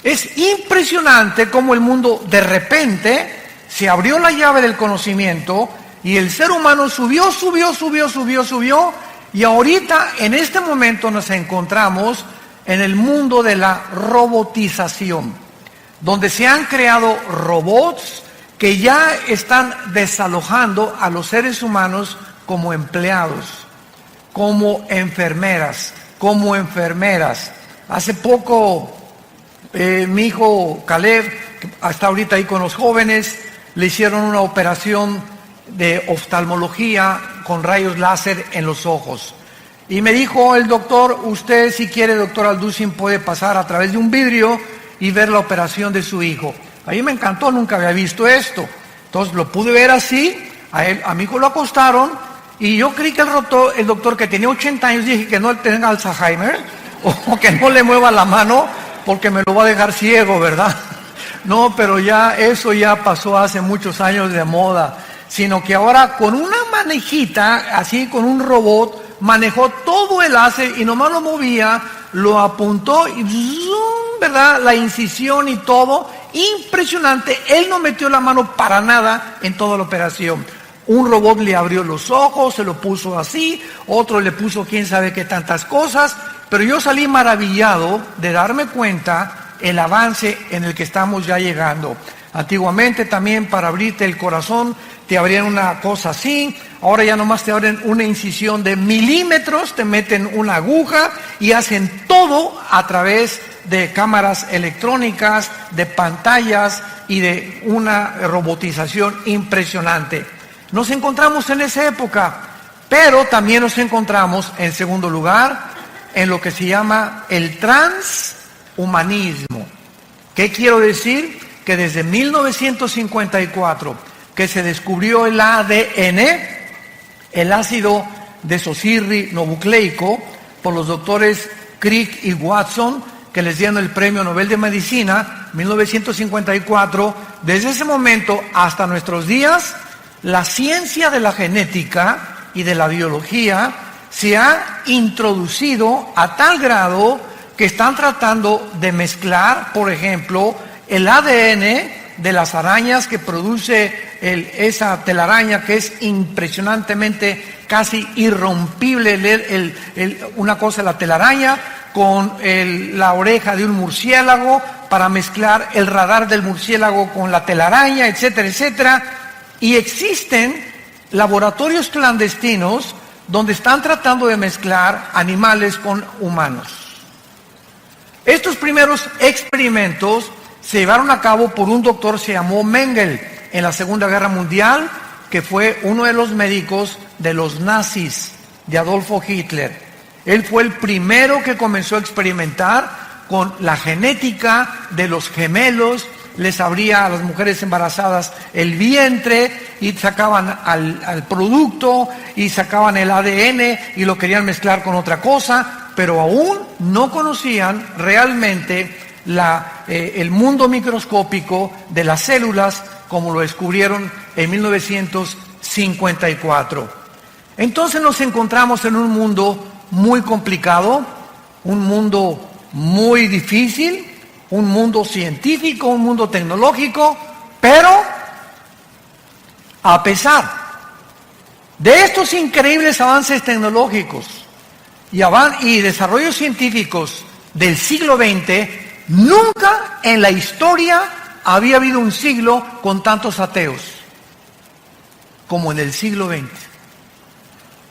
Es impresionante cómo el mundo de repente se abrió la llave del conocimiento y el ser humano subió, y ahorita en este momento nos encontramos en el mundo de la robotización, donde se han creado robots que ya están desalojando a los seres humanos como empleados, como enfermeras. Hace poco mi hijo Caleb, que está ahorita ahí con los jóvenes, le hicieron una operación de oftalmología con rayos láser en los ojos. Y me dijo el doctor, usted si quiere, doctor Alducin, puede pasar a través de un vidrio y ver la operación de su hijo. A mí me encantó, nunca había visto esto. Entonces lo pude ver así, a mi hijo lo acostaron, y yo creí que el doctor que tenía 80 años, dije que no tenga Alzheimer, o que no le mueva la mano, porque me lo va a dejar ciego, ¿verdad? No, pero ya eso ya pasó hace muchos años de moda, sino que ahora con una manejita, así con un robot, manejó todo el láser y nomás lo movía, lo apuntó y ¡zum!, ¿verdad? La incisión y todo, impresionante. Él no metió la mano para nada en toda la operación. Un robot le abrió los ojos, se lo puso así, otro le puso quién sabe qué tantas cosas, pero yo salí maravillado de darme cuenta el avance en el que estamos ya llegando. Antiguamente también para abrirte el corazón te abrían una cosa así, ahora ya nomás te abren una incisión de milímetros, te meten una aguja y hacen todo a través de cámaras electrónicas, de pantallas y de una robotización impresionante. Nos encontramos en esa época, pero también nos encontramos, en segundo lugar, en lo que se llama el transhumanismo. ¿Qué quiero decir? Que desde 1954, que se descubrió el ADN, el ácido desoxirribonucleico, por los doctores Crick y Watson, que les dieron el Premio Nobel de Medicina, 1954, desde ese momento hasta nuestros días, la ciencia de la genética y de la biología se ha introducido a tal grado que están tratando de mezclar, por ejemplo, el ADN de las arañas que produce esa telaraña, que es impresionantemente casi irrompible, una cosa la telaraña con la oreja de un murciélago, para mezclar el radar del murciélago con la telaraña, etcétera, etcétera. Y existen laboratorios clandestinos donde están tratando de mezclar animales con humanos. Estos primeros experimentos se llevaron a cabo por un doctor, se llamó Mengele, en la Segunda Guerra Mundial, que fue uno de los médicos de los nazis, de Adolfo Hitler. Él fue el primero que comenzó a experimentar con la genética de los gemelos, les abría a las mujeres embarazadas el vientre y sacaban al producto y sacaban el ADN y lo querían mezclar con otra cosa, pero aún no conocían realmente el mundo microscópico de las células como lo descubrieron en 1954. Entonces nos encontramos en un mundo muy complicado, un mundo muy difícil, un mundo científico, un mundo tecnológico, pero a pesar de estos increíbles avances tecnológicos y desarrollos científicos del siglo XX, nunca en la historia había habido un siglo con tantos ateos como en el siglo XX.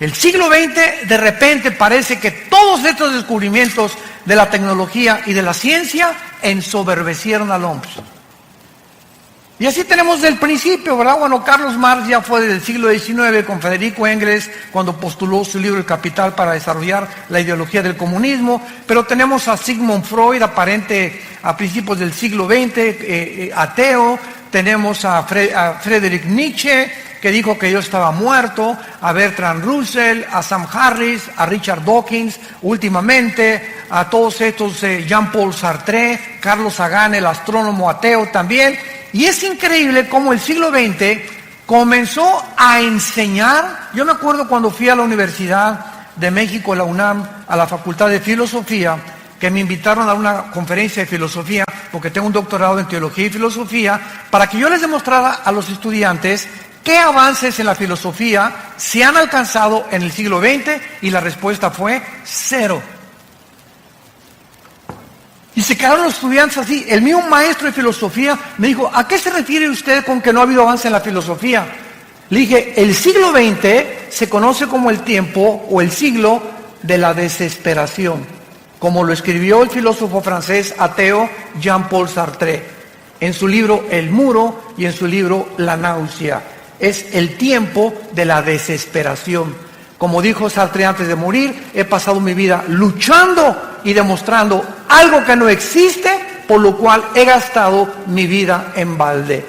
El siglo XX de repente parece que todos estos descubrimientos de la tecnología y de la ciencia ensoberbecieron al hombre. Y así tenemos del principio, ¿verdad? Bueno, Carlos Marx ya fue del siglo XIX con Federico Engels cuando postuló su libro El Capital para desarrollar la ideología del comunismo, pero tenemos a Sigmund Freud, aparente a principios del siglo XX, ateo, tenemos a Friedrich Nietzsche, que dijo que yo estaba muerto, a Bertrand Russell, a Sam Harris, a Richard Dawkins, últimamente, a todos estos, Jean-Paul Sartre, Carlos Sagan, el astrónomo ateo también. Y es increíble cómo el siglo XX comenzó a enseñar. Yo me acuerdo cuando fui a la Universidad de México, la UNAM, a la Facultad de Filosofía, que me invitaron a una conferencia de filosofía porque tengo un doctorado en teología y filosofía, para que yo les demostrara a los estudiantes qué avances en la filosofía se han alcanzado en el siglo XX, y la respuesta fue 0. Y se quedaron los estudiantes así. El mismo maestro de filosofía me dijo, ¿a qué se refiere usted con que no ha habido avance en la filosofía? Le dije, el siglo XX se conoce como el tiempo o el siglo de la desesperación, como lo escribió el filósofo francés ateo Jean-Paul Sartre en su libro El Muro y en su libro La Náusea. Es el tiempo de la desesperación. Como dijo Sartre antes de morir, he pasado mi vida luchando y demostrando algo que no existe, por lo cual he gastado mi vida en balde.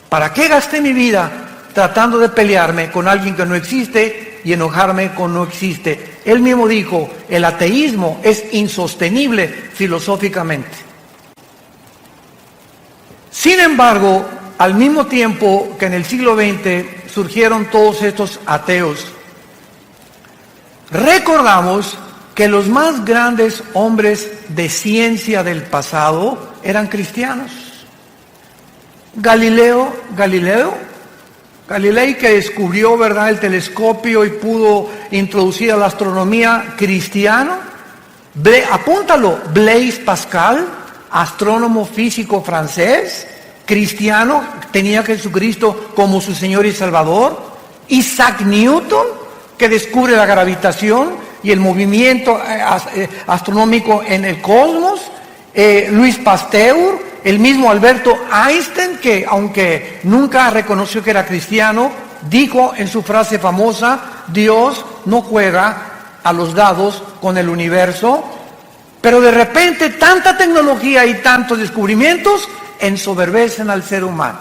¿Para qué gasté mi vida tratando de pelearme con alguien que no existe y enojarme con no existe? Él mismo dijo, el ateísmo es insostenible filosóficamente. Sin embargo, al mismo tiempo que en el siglo XX surgieron todos estos ateos, recordamos que los más grandes hombres de ciencia del pasado eran cristianos. Galilei, que descubrió, ¿verdad?, el telescopio y pudo introducir a la astronomía, cristiano. Apúntalo, Blaise Pascal, astrónomo físico francés, cristiano, tenía a Jesucristo como su Señor y Salvador. Isaac Newton, que descubre la gravitación y el movimiento astronómico en el cosmos. Louis Pasteur, el mismo Alberto Einstein, que aunque nunca reconoció que era cristiano, dijo en su frase famosa, Dios no juega a los dados con el universo. Pero de repente tanta tecnología y tantos descubrimientos ensoberbecen al ser humano.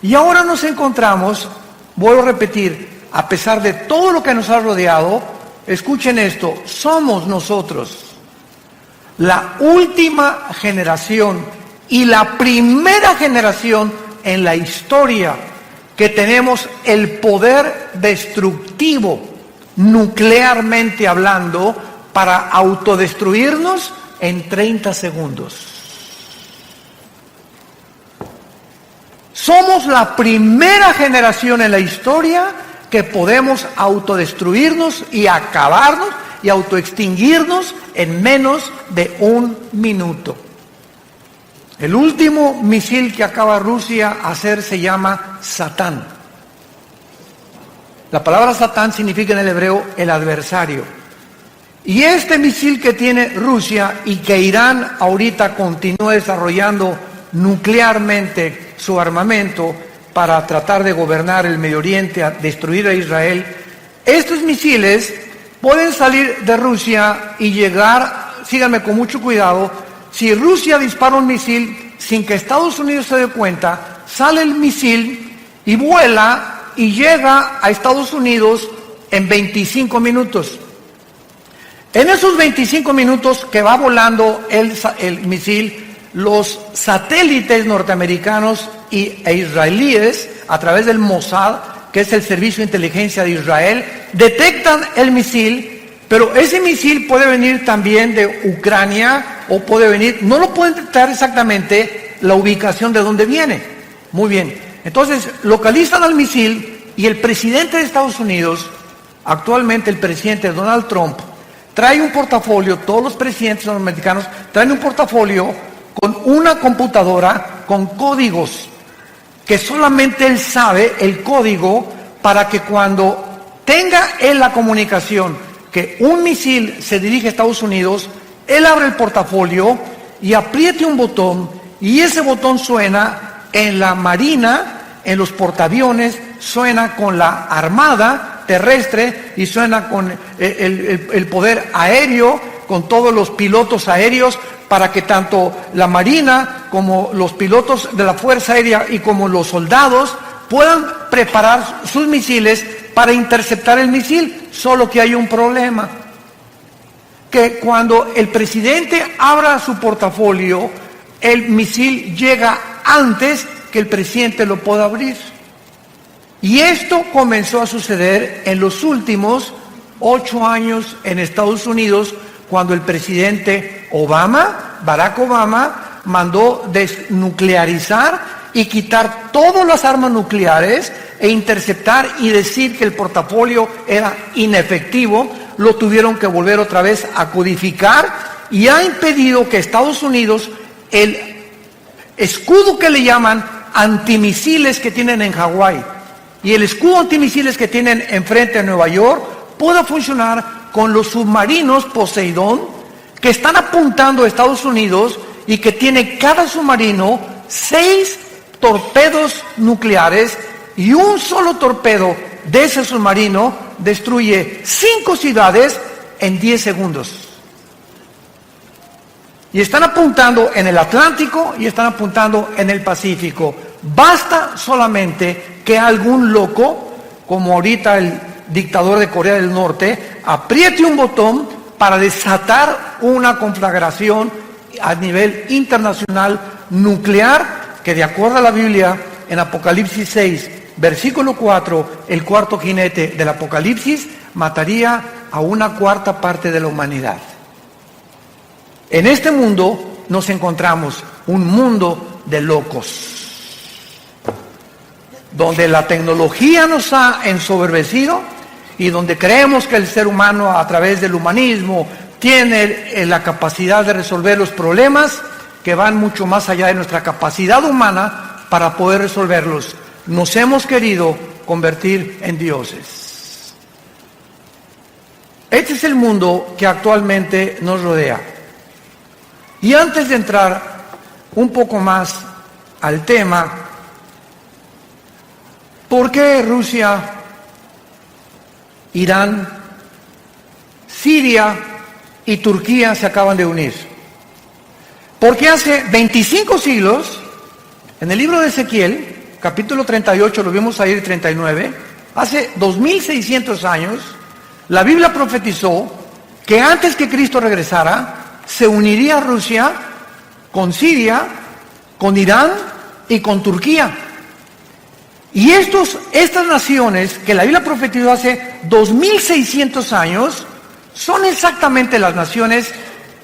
Y ahora nos encontramos, vuelvo a repetir, a pesar de todo lo que nos ha rodeado, escuchen esto, somos nosotros la última generación y la primera generación en la historia que tenemos el poder destructivo, nuclearmente hablando, para autodestruirnos en 30 segundos. Somos la primera generación en la historia que podemos autodestruirnos y acabarnos y autoextinguirnos en menos de 1 minuto. El último misil que acaba Rusia de hacer se llama Satán. La palabra Satán significa en el hebreo el adversario. Y este misil que tiene Rusia y que Irán ahorita continúa desarrollando nuclearmente su armamento para tratar de gobernar el Medio Oriente, a destruir a Israel, estos misiles pueden salir de Rusia y llegar, síganme con mucho cuidado, si Rusia dispara un misil sin que Estados Unidos se dé cuenta, sale el misil y vuela y llega a Estados Unidos en 25 minutos. En esos 25 minutos que va volando el misil, los satélites norteamericanos e israelíes, a través del Mossad, que es el servicio de inteligencia de Israel, detectan el misil, pero ese misil puede venir también de Ucrania o puede venir, no lo pueden detectar exactamente la ubicación de dónde viene. Muy bien, entonces localizan al misil y el presidente de Estados Unidos, actualmente el presidente Donald Trump, trae un portafolio, todos los presidentes norteamericanos traen un portafolio con una computadora con códigos que solamente él sabe el código, para que cuando tenga él la comunicación que un misil se dirige a Estados Unidos, él abre el portafolio y apriete un botón y ese botón suena en la marina, en los portaaviones, suena con la armada terrestre y suena con el poder aéreo, con todos los pilotos aéreos, para que tanto la marina como los pilotos de la Fuerza Aérea y como los soldados puedan preparar sus misiles para interceptar el misil. Solo que hay un problema, que cuando el presidente abra su portafolio, el misil llega antes que el presidente lo pueda abrir. Y esto comenzó a suceder en los últimos 8 años en Estados Unidos, cuando el presidente Barack Obama, mandó desnuclearizar y quitar todas las armas nucleares e interceptar y decir que el portafolio era inefectivo. Lo tuvieron que volver otra vez a codificar y ha impedido que Estados Unidos, el escudo que le llaman antimisiles que tienen en Hawái y el escudo antimisiles que tienen enfrente a Nueva York, pueda funcionar con los submarinos Poseidón que están apuntando a Estados Unidos y que tiene cada submarino 6 torpedos nucleares, y un solo torpedo de ese submarino destruye 5 ciudades en 10 segundos. Y están apuntando en el Atlántico y están apuntando en el Pacífico. Basta solamente que algún loco, como ahorita el dictador de Corea del Norte, apriete un botón para desatar una conflagración a nivel internacional nuclear, que de acuerdo a la Biblia, en Apocalipsis 6, versículo 4, el cuarto jinete del Apocalipsis mataría a 1/4 parte de la humanidad. En este mundo nos encontramos un mundo de locos, donde la tecnología nos ha ensoberbecido y donde creemos que el ser humano, a través del humanismo, tiene la capacidad de resolver los problemas que van mucho más allá de nuestra capacidad humana para poder resolverlos. Nos hemos querido convertir en dioses. Este es el mundo que actualmente nos rodea. Y antes de entrar un poco más al tema, ¿por qué Rusia, Irán, Siria y Turquía se acaban de unir? Porque hace 25 siglos, en el libro de Ezequiel, capítulo 38, lo vimos ahí, 39, hace 2600 años, la Biblia profetizó que antes que Cristo regresara, se uniría Rusia con Siria, con Irán y con Turquía. Y estas naciones que la Biblia profetizó hace 2600 años, son exactamente las naciones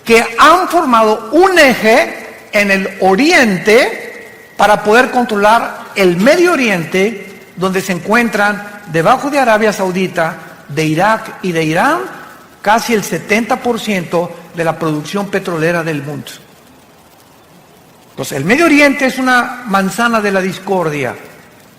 que han formado un eje en el oriente para poder controlar el Medio Oriente, donde se encuentran debajo de Arabia Saudita, de Irak y de Irán, casi el 70% de la producción petrolera del mundo. Entonces, el Medio Oriente es una manzana de la discordia.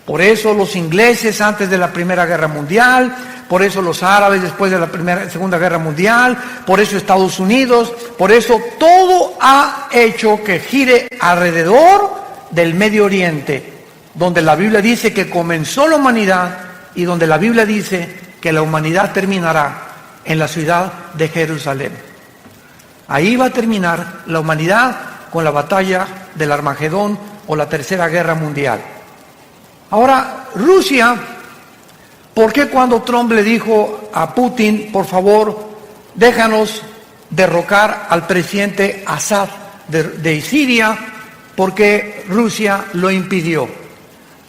Por eso los ingleses antes de la Primera Guerra Mundial, por eso los árabes después de la Segunda Guerra Mundial, por eso Estados Unidos, por eso todo ha hecho que gire alrededor del Medio Oriente, donde la Biblia dice que comenzó la humanidad y donde la Biblia dice que la humanidad terminará en la ciudad de Jerusalén. Ahí va a terminar la humanidad con la batalla del Armagedón o la Tercera Guerra Mundial. Ahora, Rusia, ¿por qué cuando Trump le dijo a Putin, por favor, déjanos derrocar al presidente Assad de Siria? ¿Por qué Rusia lo impidió?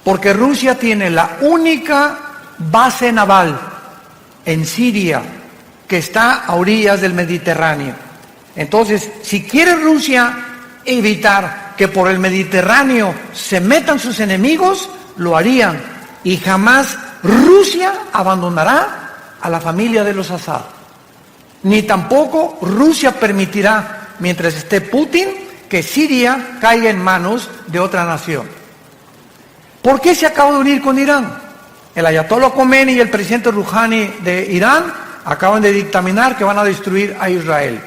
Porque Rusia tiene la única base naval en Siria que está a orillas del Mediterráneo. Entonces, si quiere Rusia evitar que por el Mediterráneo se metan sus enemigos, lo harían, y jamás Rusia abandonará a la familia de los Assad, ni tampoco Rusia permitirá, mientras esté Putin, que Siria caiga en manos de otra nación. ¿Por qué se acaba de unir con Irán? El ayatollah Khomeini y el presidente Rouhani de Irán acaban de dictaminar que van a destruir a Israel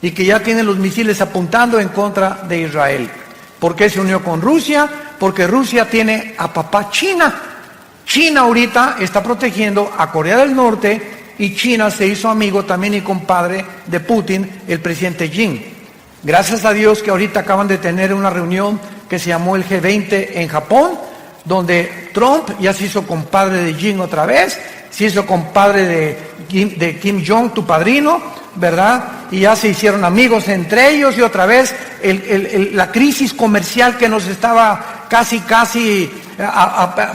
y que ya tienen los misiles apuntando en contra de Israel. ¿Por qué se unió con Rusia? Porque Rusia tiene a papá China. China ahorita está protegiendo a Corea del Norte y China se hizo amigo también y compadre de Putin, el presidente Xi. Gracias a Dios que ahorita acaban de tener una reunión que se llamó el G20 en Japón, donde Trump ya se hizo compadre de Xi otra vez, se hizo compadre de Kim Jong, tu padrino, ¿verdad? Y ya se hicieron amigos entre ellos y otra vez la crisis comercial que nos estaba casi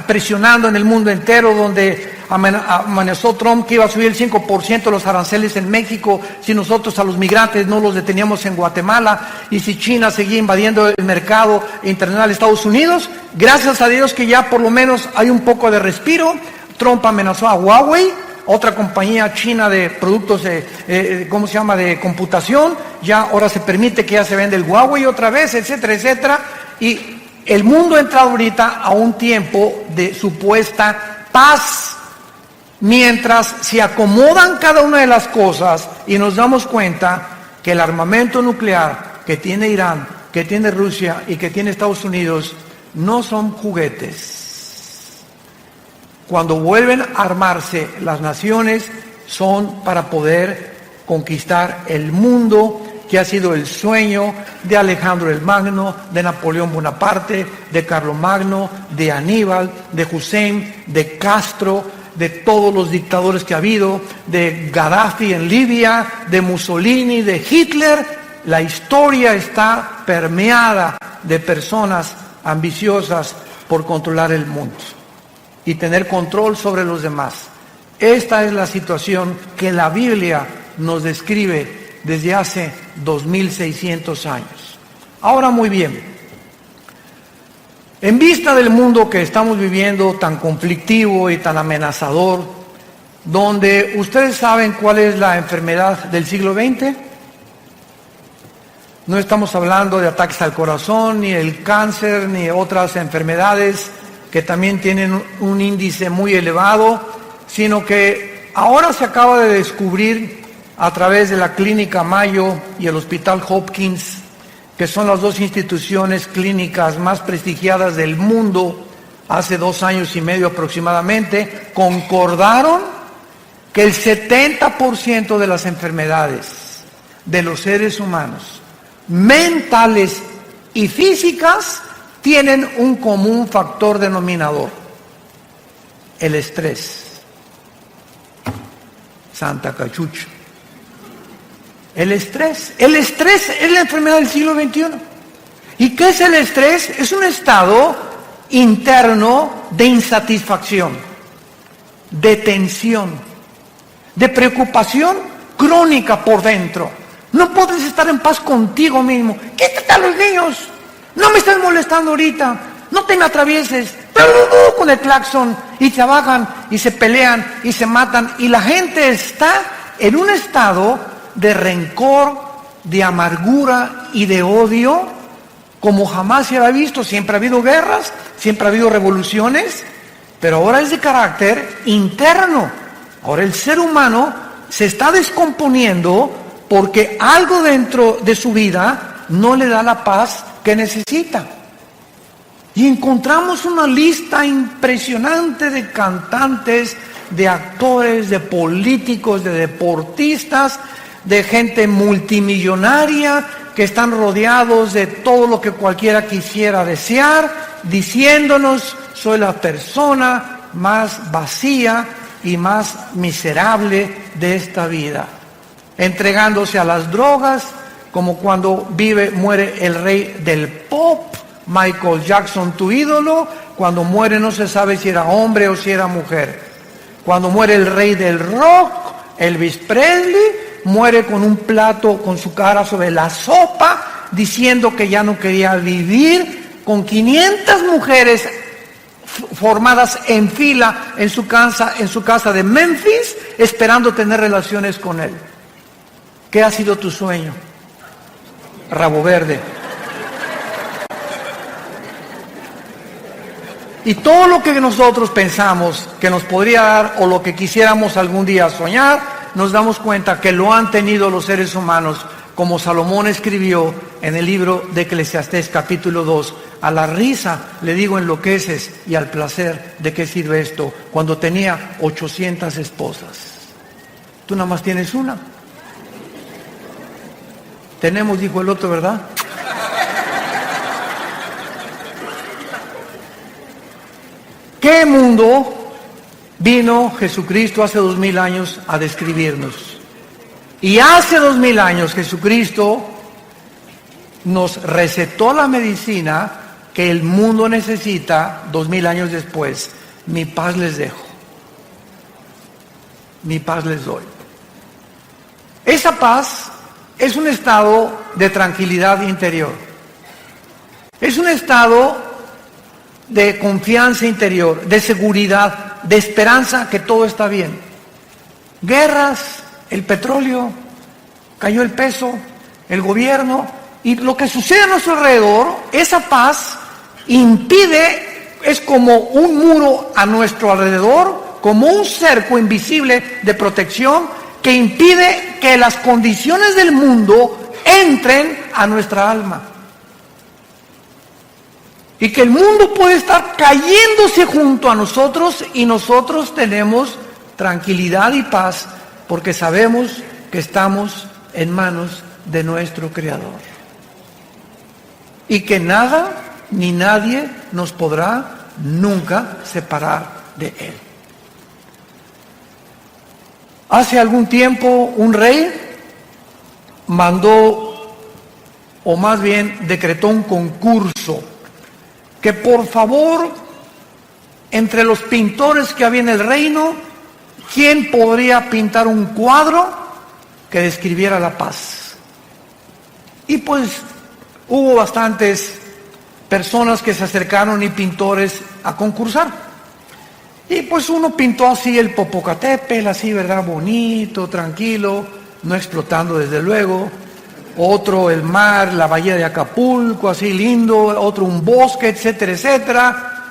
presionando en el mundo entero, donde amenazó Trump que iba a subir el 5% de los aranceles en México si nosotros a los migrantes no los deteníamos en Guatemala, y si China seguía invadiendo el mercado internacional de Estados Unidos. Gracias a Dios que ya por lo menos hay un poco de respiro. Trump amenazó a Huawei, otra compañía china de productos de computación. Ya ahora se permite que ya se vende el Huawei otra vez, etcétera, etcétera. Y el mundo ha entrado ahorita a un tiempo de supuesta paz, mientras se acomodan cada una de las cosas y nos damos cuenta que el armamento nuclear que tiene Irán, que tiene Rusia y que tiene Estados Unidos no son juguetes. Cuando vuelven a armarse las naciones son para poder conquistar el mundo, que ha sido el sueño de Alejandro el Magno, de Napoleón Bonaparte, de Carlomagno, de Aníbal, de Hussein, de Castro, de todos los dictadores que ha habido, de Gaddafi en Libia, de Mussolini, de Hitler. La historia está permeada de personas ambiciosas por controlar el mundo y tener control sobre los demás. Esta es la situación que la Biblia nos describe desde hace 2600 años. Ahora, muy bien, en vista del mundo que estamos viviendo, tan conflictivo y tan amenazador, donde ustedes saben cuál es la enfermedad del siglo XX, no estamos hablando de ataques al corazón, ni el cáncer, ni otras enfermedades que también tienen un índice muy elevado, sino que ahora se acaba de descubrir a través de la Clínica Mayo y el Hospital Hopkins, que son las dos instituciones clínicas más prestigiadas del mundo, hace 2 años y medio aproximadamente, concordaron que el 70% de las enfermedades de los seres humanos, mentales y físicas, tienen un común factor denominador: el estrés. Santa Cachucha. El estrés es la enfermedad del siglo XXI. ¿Y qué es el estrés? Es un estado interno de insatisfacción, de tensión, de preocupación crónica por dentro. No puedes estar en paz contigo mismo. Quítate a los niños, no me estás molestando ahorita, no te me atravieses, con el claxon, y trabajan y se pelean y se matan, y la gente está en un estado de rencor, de amargura y de odio como jamás se había visto. Siempre ha habido guerras, siempre ha habido revoluciones, pero ahora es de carácter interno. Ahora el ser humano se está descomponiendo porque algo dentro de su vida no le da la paz que necesita. Y encontramos una lista impresionante de cantantes, de actores, de políticos, de deportistas, de gente multimillonaria que están rodeados de todo lo que cualquiera quisiera desear, diciéndonos: soy la persona más vacía y más miserable de esta vida, entregándose a las drogas, como cuando muere el rey del pop, Michael Jackson, tu ídolo. Cuando muere no se sabe si era hombre o si era mujer. Cuando muere el rey del rock, Elvis Presley, muere con un plato con su cara sobre la sopa, diciendo que ya no quería vivir, con 500 mujeres formadas en fila en su casa de Memphis, esperando tener relaciones con él. ¿Qué ha sido tu sueño? Rabo verde. Y todo lo que nosotros pensamos que nos podría dar, o lo que quisiéramos algún día soñar, nos damos cuenta que lo han tenido los seres humanos, como Salomón escribió en el libro de Eclesiastés capítulo 2, a la risa le digo enloqueces, y al placer de qué sirve esto, cuando tenía 800 esposas. Tú nada más tienes una. Tenemos, dijo el otro, ¿verdad? ¿Qué mundo vino Jesucristo hace 2000 años a describirnos? Y hace 2000 años Jesucristo nos recetó la medicina que el mundo necesita 2000 años después. Mi paz les dejo. mi paz les doy. Esa paz es un estado de tranquilidad interior. Es un estado de confianza interior, de seguridad, de esperanza que todo está bien. Guerras, el petróleo, cayó el peso, el gobierno, y lo que sucede a nuestro alrededor, esa paz impide, es como un muro a nuestro alrededor, como un cerco invisible de protección que impide que las condiciones del mundo entren a nuestra alma. Y que el mundo puede estar cayéndose junto a nosotros y nosotros tenemos tranquilidad y paz porque sabemos que estamos en manos de nuestro Creador. Y que nada ni nadie nos podrá nunca separar de Él. Hace algún tiempo un rey mandó, o más bien decretó un concurso, que por favor, entre los pintores que había en el reino, ¿quién podría pintar un cuadro que describiera la paz? Y pues hubo bastantes personas que se acercaron y pintores a concursar. Y pues uno pintó así el Popocatépetl, así, ¿verdad? Bonito, tranquilo, no explotando desde luego. Otro el mar, la bahía de Acapulco, así lindo. Otro un bosque, etcétera, etcétera.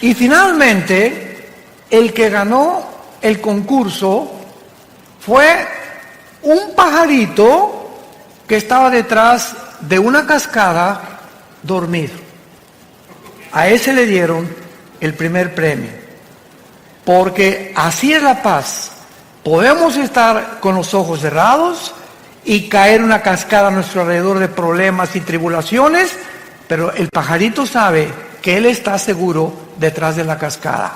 Y finalmente, el que ganó el concurso fue un pajarito que estaba detrás de una cascada dormido. A ese le dieron el primer premio. Porque así es la paz. Podemos estar con los ojos cerrados y caer una cascada a nuestro alrededor de problemas y tribulaciones, pero el pajarito sabe que él está seguro detrás de la cascada.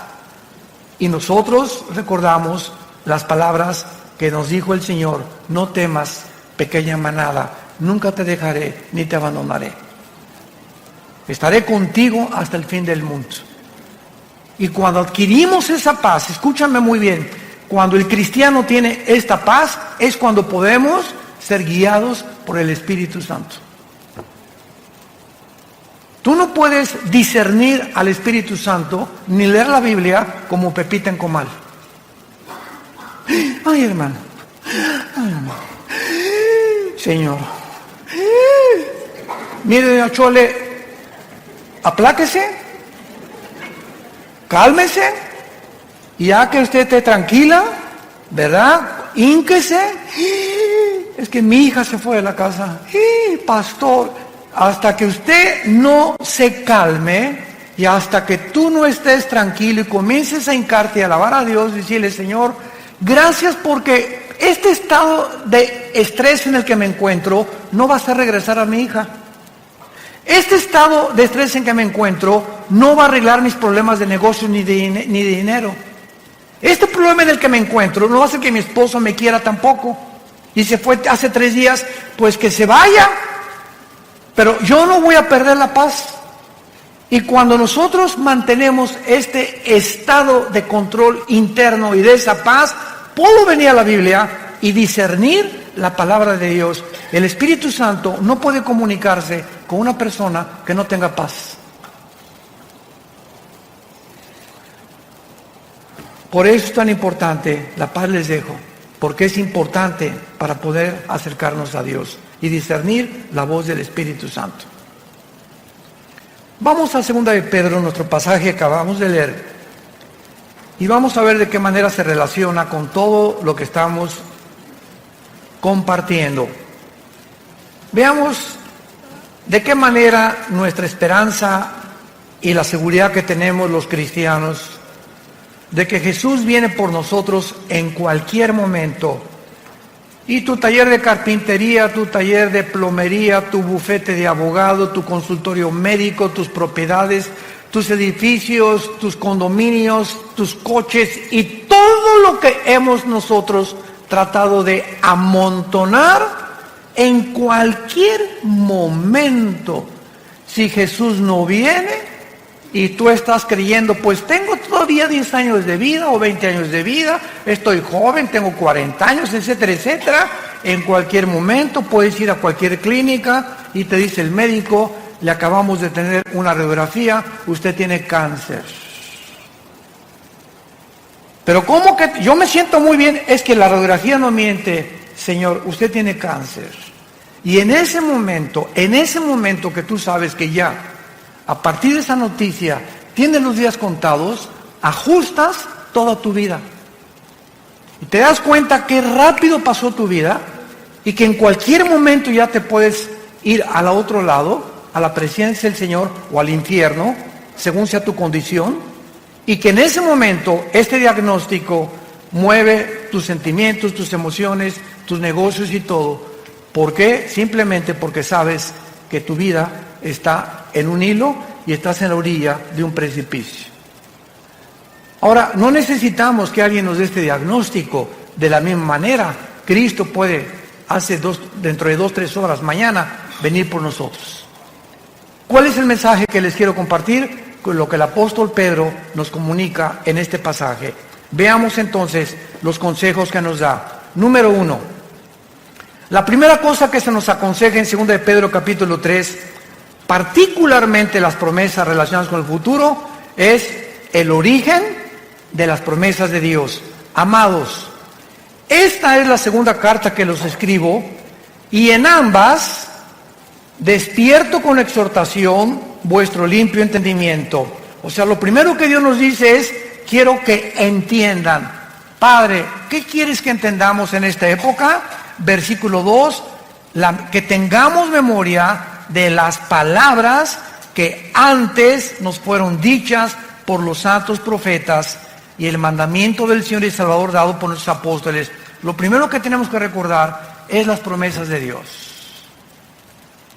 Y nosotros recordamos las palabras que nos dijo el Señor: no temas, pequeña manada, nunca te dejaré ni te abandonaré. Estaré contigo hasta el fin del mundo. Y cuando adquirimos esa paz, escúchame muy bien, cuando el cristiano tiene esta paz, es cuando podemos ser guiados por el Espíritu Santo. Tú no puedes discernir al Espíritu Santo ni leer la Biblia como Pepita en comal. Ay, hermano. Ay, hermano. Señor. Mire, Chole, apláquese. Cálmese, y ya que usted esté tranquila, ¿verdad? Hínquese. Es que mi hija se fue de la casa. Pastor, hasta que usted no se calme y hasta que tú no estés tranquilo y comiences a hincarte y a alabar a Dios, decirle: Señor, gracias porque este estado de estrés en el que me encuentro no va a hacer regresar a mi hija. Este estado de estrés en que me encuentro no va a arreglar mis problemas de negocio ni de dinero. Este problema en el que me encuentro no va a hacer que mi esposo me quiera tampoco. Y se fue hace 3 días, pues que se vaya. Pero yo no voy a perder la paz. Y cuando nosotros mantenemos este estado de control interno y de esa paz, puedo venir a la Biblia y discernir la palabra de Dios. El Espíritu Santo no puede comunicarse con una persona que no tenga paz. Por eso es tan importante, la paz les dejo, porque es importante para poder acercarnos a Dios y discernir la voz del Espíritu Santo. Vamos a 2 de Pedro, nuestro pasaje que acabamos de leer, y vamos a ver de qué manera se relaciona con todo lo que estamos compartiendo. Veamos de qué manera nuestra esperanza y la seguridad que tenemos los cristianos de que Jesús viene por nosotros en cualquier momento. Y tu taller de carpintería, tu taller de plomería, tu bufete de abogado, tu consultorio médico, tus propiedades, tus edificios, tus condominios, tus coches y todo lo que hemos nosotros tratado de amontonar, en cualquier momento, si Jesús no viene y tú estás creyendo, pues tengo todo todavía 10 años de vida o 20 años de vida, estoy joven, tengo 40 años, etcétera, etcétera. En cualquier momento puedes ir a cualquier clínica y te dice el médico, le acabamos de tener una radiografía, usted tiene cáncer. Pero ¿cómo que yo me siento muy bien? Es que la radiografía no miente, señor, usted tiene cáncer. Y en ese momento que tú sabes que ya, a partir de esa noticia, tienes los días contados, ajustas toda tu vida. Y te das cuenta que rápido pasó tu vida y que en cualquier momento ya te puedes ir al otro lado, a la presencia del Señor o al infierno, según sea tu condición. Y que en ese momento este diagnóstico mueve tus sentimientos, tus emociones, tus negocios y todo. ¿Por qué? Simplemente porque sabes que tu vida está en un hilo y estás en la orilla de un precipicio. Ahora, no necesitamos que alguien nos dé este diagnóstico de la misma manera. Cristo puede, dentro de 2-3 horas, mañana, venir por nosotros. ¿Cuál es el mensaje que les quiero compartir? Con lo que el apóstol Pedro nos comunica en este pasaje. Veamos entonces los consejos que nos da. Número 1. La primera cosa que se nos aconseja en 2 de Pedro capítulo 3, particularmente las promesas relacionadas con el futuro, es el origen de las promesas de Dios. Amados, esta es la segunda carta que los escribo, y en ambas despierto con exhortación vuestro limpio entendimiento. O sea, lo primero que Dios nos dice es, quiero que entiendan. Padre, ¿qué quieres que entendamos en esta época? Versículo 2, que tengamos memoria de las palabras que antes nos fueron dichas por los santos profetas y el mandamiento del Señor y Salvador dado por nuestros apóstoles. Lo primero que tenemos que recordar es las promesas de Dios.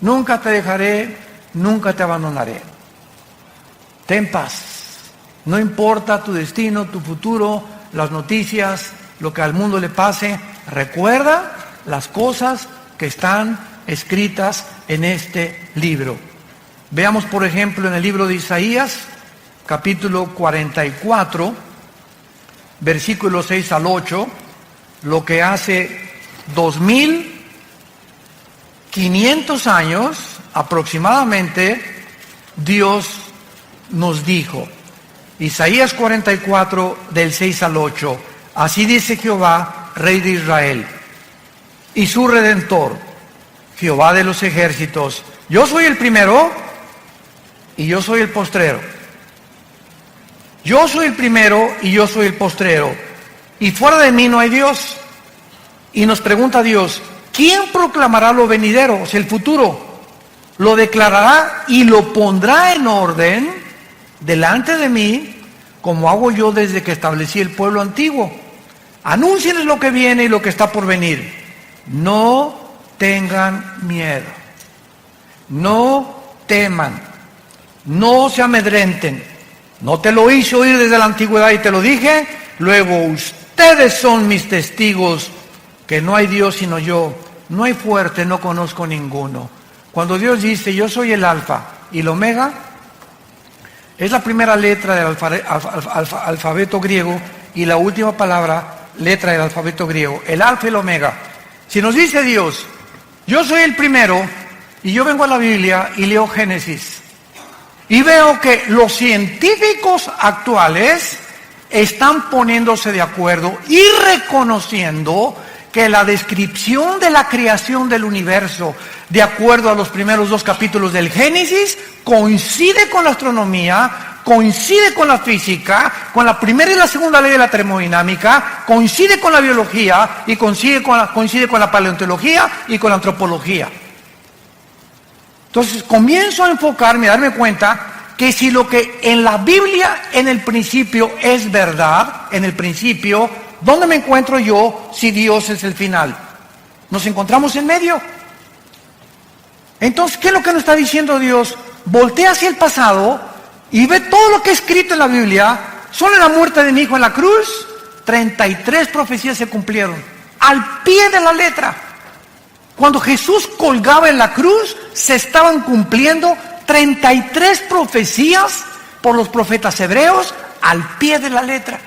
Nunca te dejaré, nunca te abandonaré. Ten paz. No importa tu destino, tu futuro, las noticias, lo que al mundo le pase. Recuerda las cosas que están escritas en este libro. Veamos, por ejemplo, en el libro de Isaías, capítulo 44, versículos 6 al 8, lo que hace 2500 años aproximadamente Dios nos dijo. Isaías 44 del 6 al 8. Así dice Jehová, Rey de Israel, y su Redentor, Jehová de los ejércitos: yo soy el primero y yo soy el postrero. Yo soy el primero y yo soy el postrero. Y fuera de mí no hay Dios. Y nos pregunta Dios, ¿quién proclamará lo venidero? O sea, el futuro. Lo declarará y lo pondrá en orden delante de mí, como hago yo desde que establecí el pueblo antiguo. Anúncienles lo que viene y lo que está por venir. No tengan miedo. No teman. No se amedrenten. No te lo hice oír desde la antigüedad y te lo dije. Luego ustedes son mis testigos que no hay Dios sino yo. No hay fuerte, no conozco ninguno. Cuando Dios dice, yo soy el alfa y el omega, es la primera letra del alfabeto griego y la última letra del alfabeto griego, el alfa y el omega. Si nos dice Dios, yo soy el primero, y yo vengo a la Biblia y leo Génesis, y veo que los científicos actuales están poniéndose de acuerdo y reconociendo que la descripción de la creación del universo, de acuerdo a los primeros 2 capítulos del Génesis, coincide con la astronomía, coincide con la física, con la primera y la segunda ley de la termodinámica, coincide con la biología y coincide con la paleontología y con la antropología. Entonces comienzo a enfocarme, a darme cuenta que si lo que en la Biblia en el principio es verdad, en el principio, ¿dónde me encuentro yo si Dios es el final? Nos encontramos en medio. Entonces, ¿qué es lo que nos está diciendo Dios? Voltea hacia el pasado y ve todo lo que es escrito en la Biblia. Solo en la muerte de mi hijo en la cruz, 33 profecías se cumplieron, al pie de la letra. Cuando Jesús colgaba en la cruz, se estaban cumpliendo 33 profecías por los profetas hebreos al pie de la letra.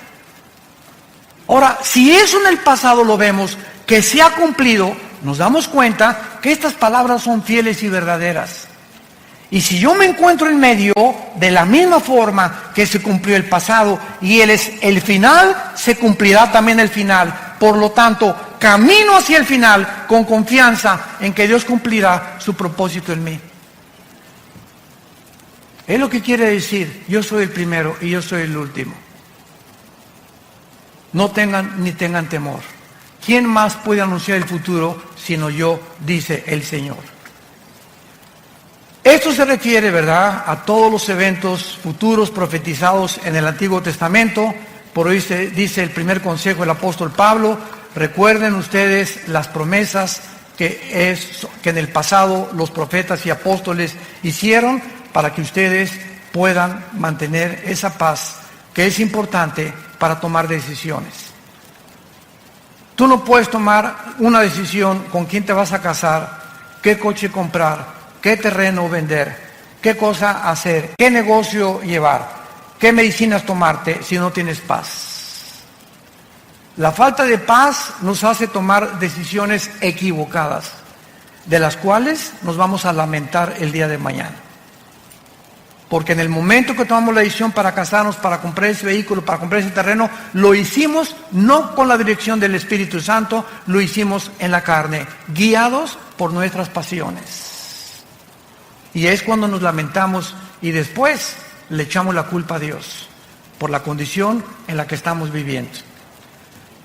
Ahora, si eso en el pasado lo vemos, que se ha cumplido, nos damos cuenta que estas palabras son fieles y verdaderas. Y si yo me encuentro en medio, de la misma forma que se cumplió el pasado, y Él es el final, se cumplirá también el final. Por lo tanto, camino hacia el final con confianza en que Dios cumplirá su propósito en mí. Es lo que quiere decir, yo soy el primero y yo soy el último. No tengan ni tengan temor. ¿Quién más puede anunciar el futuro sino yo? Dice el Señor. Esto se refiere, ¿verdad?, a todos los eventos futuros profetizados en el Antiguo Testamento. Por hoy dice el primer consejo del apóstol Pablo: recuerden ustedes las promesas que en el pasado los profetas y apóstoles hicieron, para que ustedes puedan mantener esa paz que es importante para tomar decisiones. Tú no puedes tomar una decisión con quién te vas a casar, qué coche comprar, qué terreno vender, qué cosa hacer, qué negocio llevar, qué medicinas tomarte si no tienes paz. La falta de paz nos hace tomar decisiones equivocadas, de las cuales nos vamos a lamentar el día de mañana. Porque en el momento que tomamos la decisión para casarnos, para comprar ese vehículo, para comprar ese terreno, lo hicimos no con la dirección del Espíritu Santo, lo hicimos en la carne, guiados por nuestras pasiones. Y es cuando nos lamentamos y después le echamos la culpa a Dios por la condición en la que estamos viviendo.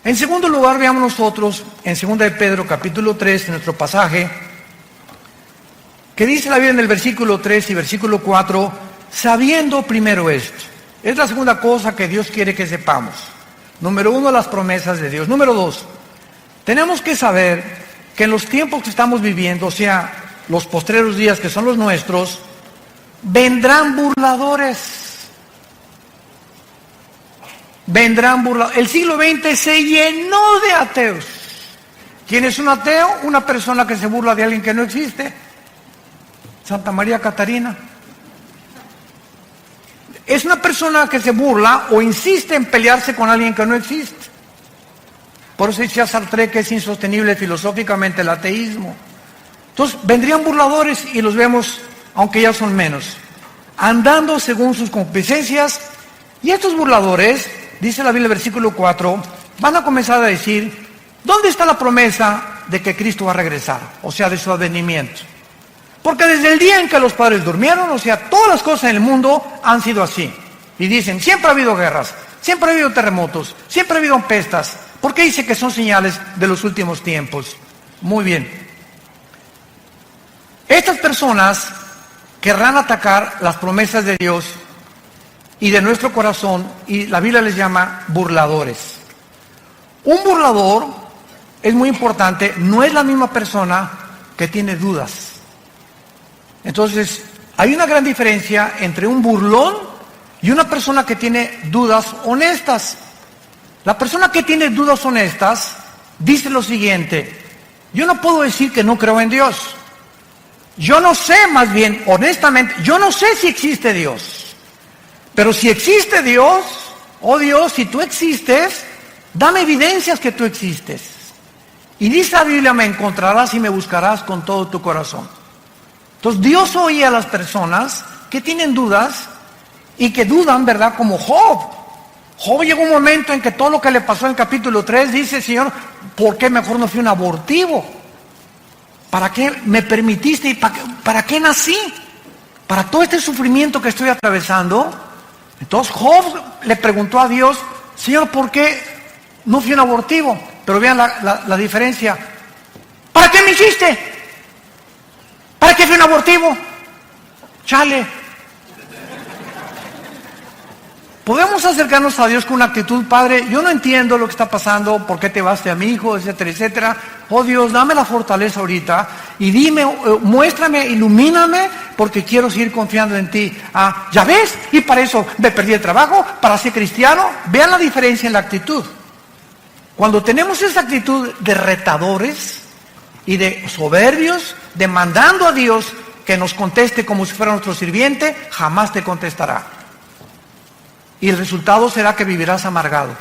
En segundo lugar, veamos nosotros en 2 de Pedro capítulo 3, en nuestro pasaje, que dice la Biblia en el versículo 3 y versículo 4, sabiendo primero esto. Es la segunda cosa que Dios quiere que sepamos. Número 1, las promesas de Dios. Número 2, tenemos que saber que en los tiempos que estamos viviendo, o sea, los postreros días que son los nuestros, vendrán burladores. Vendrán burladores. El siglo XX se llenó de ateos. ¿Quién es un ateo? Una persona que se burla de alguien que no existe. Santa María Catarina. Es una persona que se burla o insiste en pelearse con alguien que no existe. Por eso decía Sartre que es insostenible filosóficamente el ateísmo. Entonces vendrían burladores y los vemos, aunque ya son menos, andando según sus concupiscencias. Y estos burladores, dice la Biblia, versículo 4, van a comenzar a decir: ¿dónde está la promesa de que Cristo va a regresar? O sea, de su advenimiento. Porque desde el día en que los padres durmieron, o sea, todas las cosas en el mundo han sido así. Y dicen, siempre ha habido guerras, siempre ha habido terremotos, siempre ha habido pestas. ¿Por qué dice que son señales de los últimos tiempos? Muy bien. Estas personas querrán atacar las promesas de Dios y de nuestro corazón, y la Biblia les llama burladores. Un burlador, es muy importante, no es la misma persona que tiene dudas. Entonces, hay una gran diferencia entre un burlón y una persona que tiene dudas honestas. La persona que tiene dudas honestas dice lo siguiente: yo no puedo decir que no creo en Dios. Yo no sé, más bien, honestamente, yo no sé si existe Dios. Pero si existe Dios, oh Dios, si tú existes, dame evidencias que tú existes. Y dice la Biblia, me encontrarás y me buscarás con todo tu corazón. Entonces Dios oye a las personas que tienen dudas y que dudan, ¿verdad? Como Job. Job llegó un momento en que todo lo que le pasó en el capítulo 3, dice: Señor, ¿por qué mejor no fui un abortivo? ¿Para qué me permitiste y para qué nací? Para todo este sufrimiento que estoy atravesando. Entonces Job le preguntó a Dios: Señor, ¿por qué no fui un abortivo? Pero vean la diferencia. ¿Para qué me hiciste? ¿Para qué fui un abortivo? Chale. Podemos acercarnos a Dios con una actitud: Padre, yo no entiendo lo que está pasando, por qué te vas de mi hijo, etcétera, etcétera. Oh Dios, dame la fortaleza ahorita y dime, muéstrame, ilumíname, porque quiero seguir confiando en ti. Ah, ¿ya ves? Y para eso me perdí el trabajo, para ser cristiano. Vean la diferencia en la actitud. Cuando tenemos esa actitud de retadores y de soberbios, demandando a Dios que nos conteste como si fuera nuestro sirviente, jamás te contestará. Y el resultado será que vivirás amargado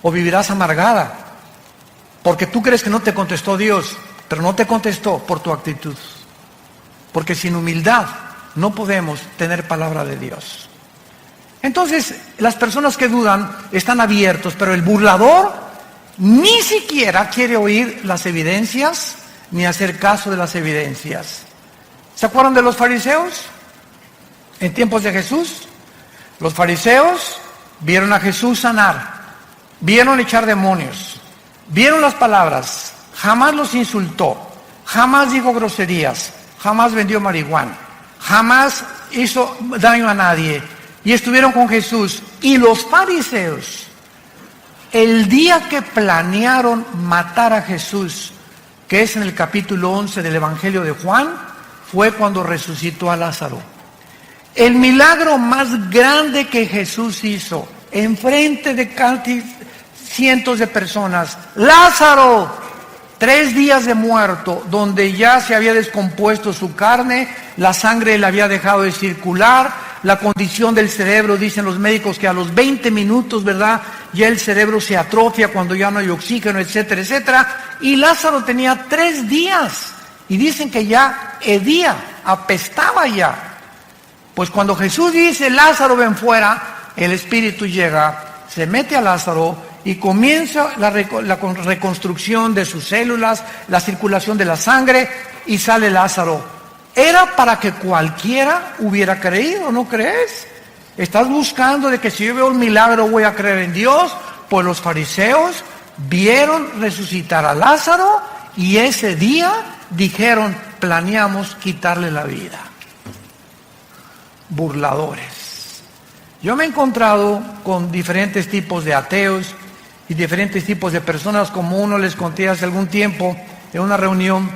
o vivirás amargada, porque tú crees que no te contestó Dios, pero no te contestó por tu actitud. Porque sin humildad no podemos tener palabra de Dios. Entonces, las personas que dudan están abiertos, pero el burlador ni siquiera quiere oír las evidencias ni hacer caso de las evidencias. ¿Se acuerdan de los fariseos? En tiempos de Jesús, los fariseos vieron a Jesús sanar, vieron echar demonios, vieron las palabras, jamás los insultó, jamás dijo groserías, jamás vendió marihuana, jamás hizo daño a nadie, y estuvieron con Jesús. Y los fariseos, el día que planearon matar a Jesús, que es en el capítulo 11 del Evangelio de Juan, fue cuando resucitó a Lázaro. El milagro más grande que Jesús hizo, enfrente de casi cientos de personas. Lázaro, 3 días de muerto, donde ya se había descompuesto su carne, la sangre le había dejado de circular, la condición del cerebro, dicen los médicos que a los 20 minutos, ¿verdad?, ya el cerebro se atrofia cuando ya no hay oxígeno, etcétera, etcétera. Y Lázaro tenía 3 días, y dicen que ya hedía, apestaba ya. Pues cuando Jesús dice, Lázaro, ven fuera, el Espíritu llega, se mete a Lázaro y comienza la reconstrucción de sus células, la circulación de la sangre, y sale Lázaro. Era para que cualquiera hubiera creído, ¿no crees? Estás buscando de que si yo veo un milagro voy a creer en Dios. Pues los fariseos vieron resucitar a Lázaro y ese día dijeron, planeamos quitarle la vida. Burladores. Yo me he encontrado con diferentes tipos de ateos y diferentes tipos de personas, como uno les conté hace algún tiempo en una reunión,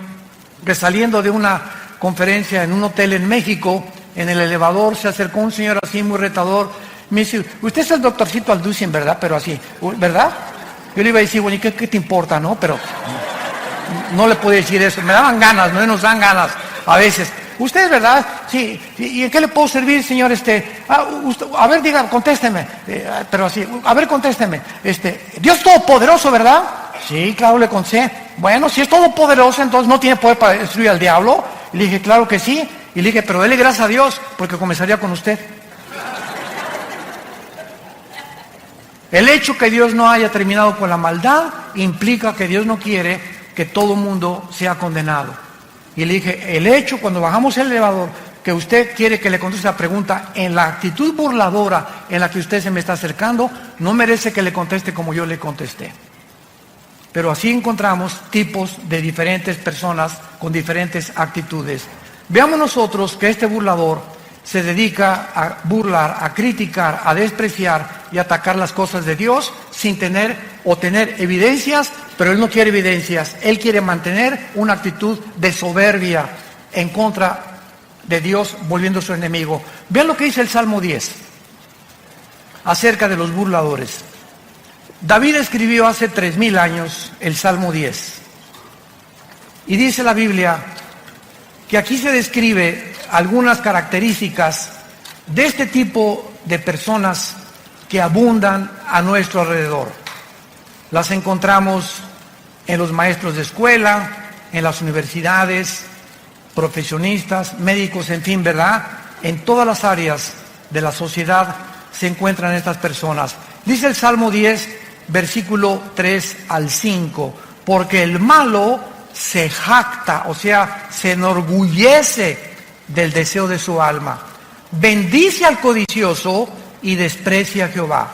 que saliendo de una conferencia en un hotel en México, en el elevador se acercó un señor así muy retador, me dice, usted es el doctorcito Alducin, ¿verdad? Pero así, ¿verdad? Yo le iba a decir, bueno, ¿y qué te importa, no? Pero no le puedo decir eso, me daban ganas, no nos dan ganas a veces. ¿Usted es verdad? Sí. ¿Y en qué le puedo servir, señor? A ver, diga, contésteme. Pero así, a ver, contésteme. Dios es todopoderoso, ¿verdad? Sí, claro, le contesté. Bueno, si es todopoderoso, entonces no tiene poder para destruir al diablo. Y le dije, claro que sí. Y le dije, pero dele gracias a Dios, porque comenzaría con usted. El hecho que Dios no haya terminado con la maldad implica que Dios no quiere que todo mundo sea condenado. Y le dije, el hecho cuando bajamos el elevador, que usted quiere que le conteste la pregunta en la actitud burladora en la que usted se me está acercando, no merece que le conteste como yo le contesté. Pero así encontramos tipos de diferentes personas con diferentes actitudes. Veamos nosotros que este burlador se dedica a burlar, a criticar, a despreciar y atacar las cosas de Dios sin tener o tener evidencias, pero él no quiere evidencias, él quiere mantener una actitud de soberbia en contra de Dios, volviendo su enemigo. Vean lo que dice el Salmo 10 acerca de los burladores. David escribió hace 3000 años el Salmo 10 y dice la Biblia que aquí se describe algunas características de este tipo de personas que abundan a nuestro alrededor. Las encontramos en los maestros de escuela, en las universidades, profesionistas, médicos, en fin, ¿verdad? En todas las áreas de la sociedad se encuentran estas personas. Dice el Salmo 10, versículo 3 al 5, porque el malo se jacta, o sea, se enorgullece del deseo de su alma. Bendice al codicioso y desprecia a Jehová.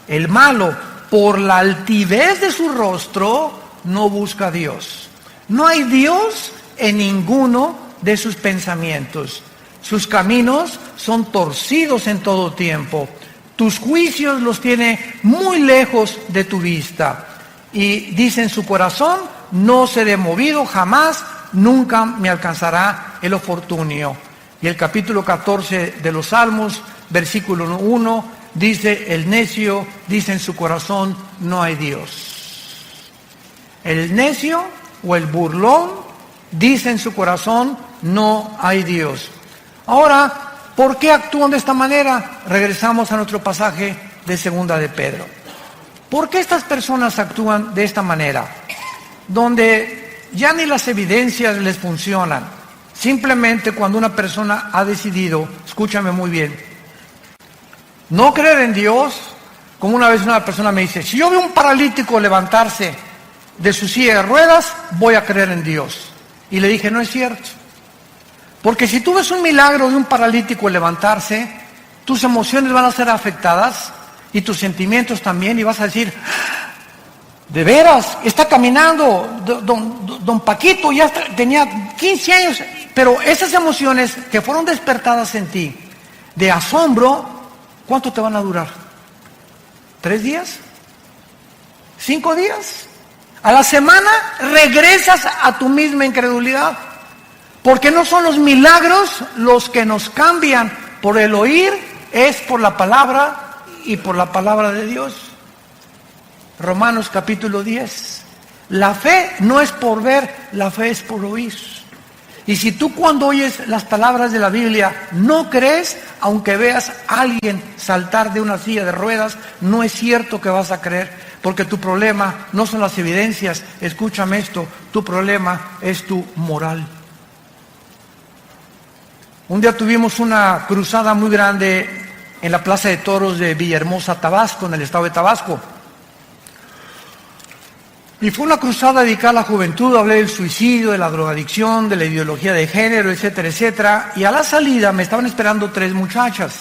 El malo, por la altivez de su rostro, no busca a Dios. No hay Dios en ninguno de sus pensamientos. Sus caminos son torcidos en todo tiempo. Tus juicios los tiene muy lejos de tu vista. Y dice en su corazón, no seré movido jamás, nunca me alcanzará el oportunio. Y el capítulo 14 de los Salmos, versículo 1, dice, el necio dice en su corazón, no hay Dios. El necio o el burlón dice en su corazón, no hay Dios. Ahora, ¿por qué actúan de esta manera? Regresamos a nuestro pasaje de segunda de Pedro. ¿Por qué estas personas actúan de esta manera? Donde ya ni las evidencias les funcionan. Simplemente cuando una persona ha decidido, escúchame muy bien, no creer en Dios, como una vez una persona me dice, si yo veo un paralítico levantarse de su silla de ruedas, voy a creer en Dios. Y le dije, no es cierto. Porque si tú ves un milagro de un paralítico levantarse, tus emociones van a ser afectadas y tus sentimientos también, y vas a decir, de veras, está caminando, don Paquito ya tenía 15 años, pero esas emociones que fueron despertadas en ti, de asombro, ¿cuánto te van a durar? ¿3 días? ¿5 días? A la semana regresas a tu misma incredulidad, porque no son los milagros los que nos cambian. Por el oír es por la palabra y por la palabra de Dios. Romanos capítulo 10. La fe no es por ver, la fe es por oír. Y si tú cuando oyes las palabras de la Biblia no crees, aunque veas a alguien saltar de una silla de ruedas, no es cierto que vas a creer, porque tu problema no son las evidencias, escúchame esto, tu problema es tu moral. Un día tuvimos una cruzada muy grande en la Plaza de Toros de Villahermosa, Tabasco, en el estado de Tabasco. Y fue una cruzada dedicada a la juventud, hablé del suicidio, de la drogadicción, de la ideología de género, etcétera, etcétera. Y a la salida me estaban esperando 3 muchachas.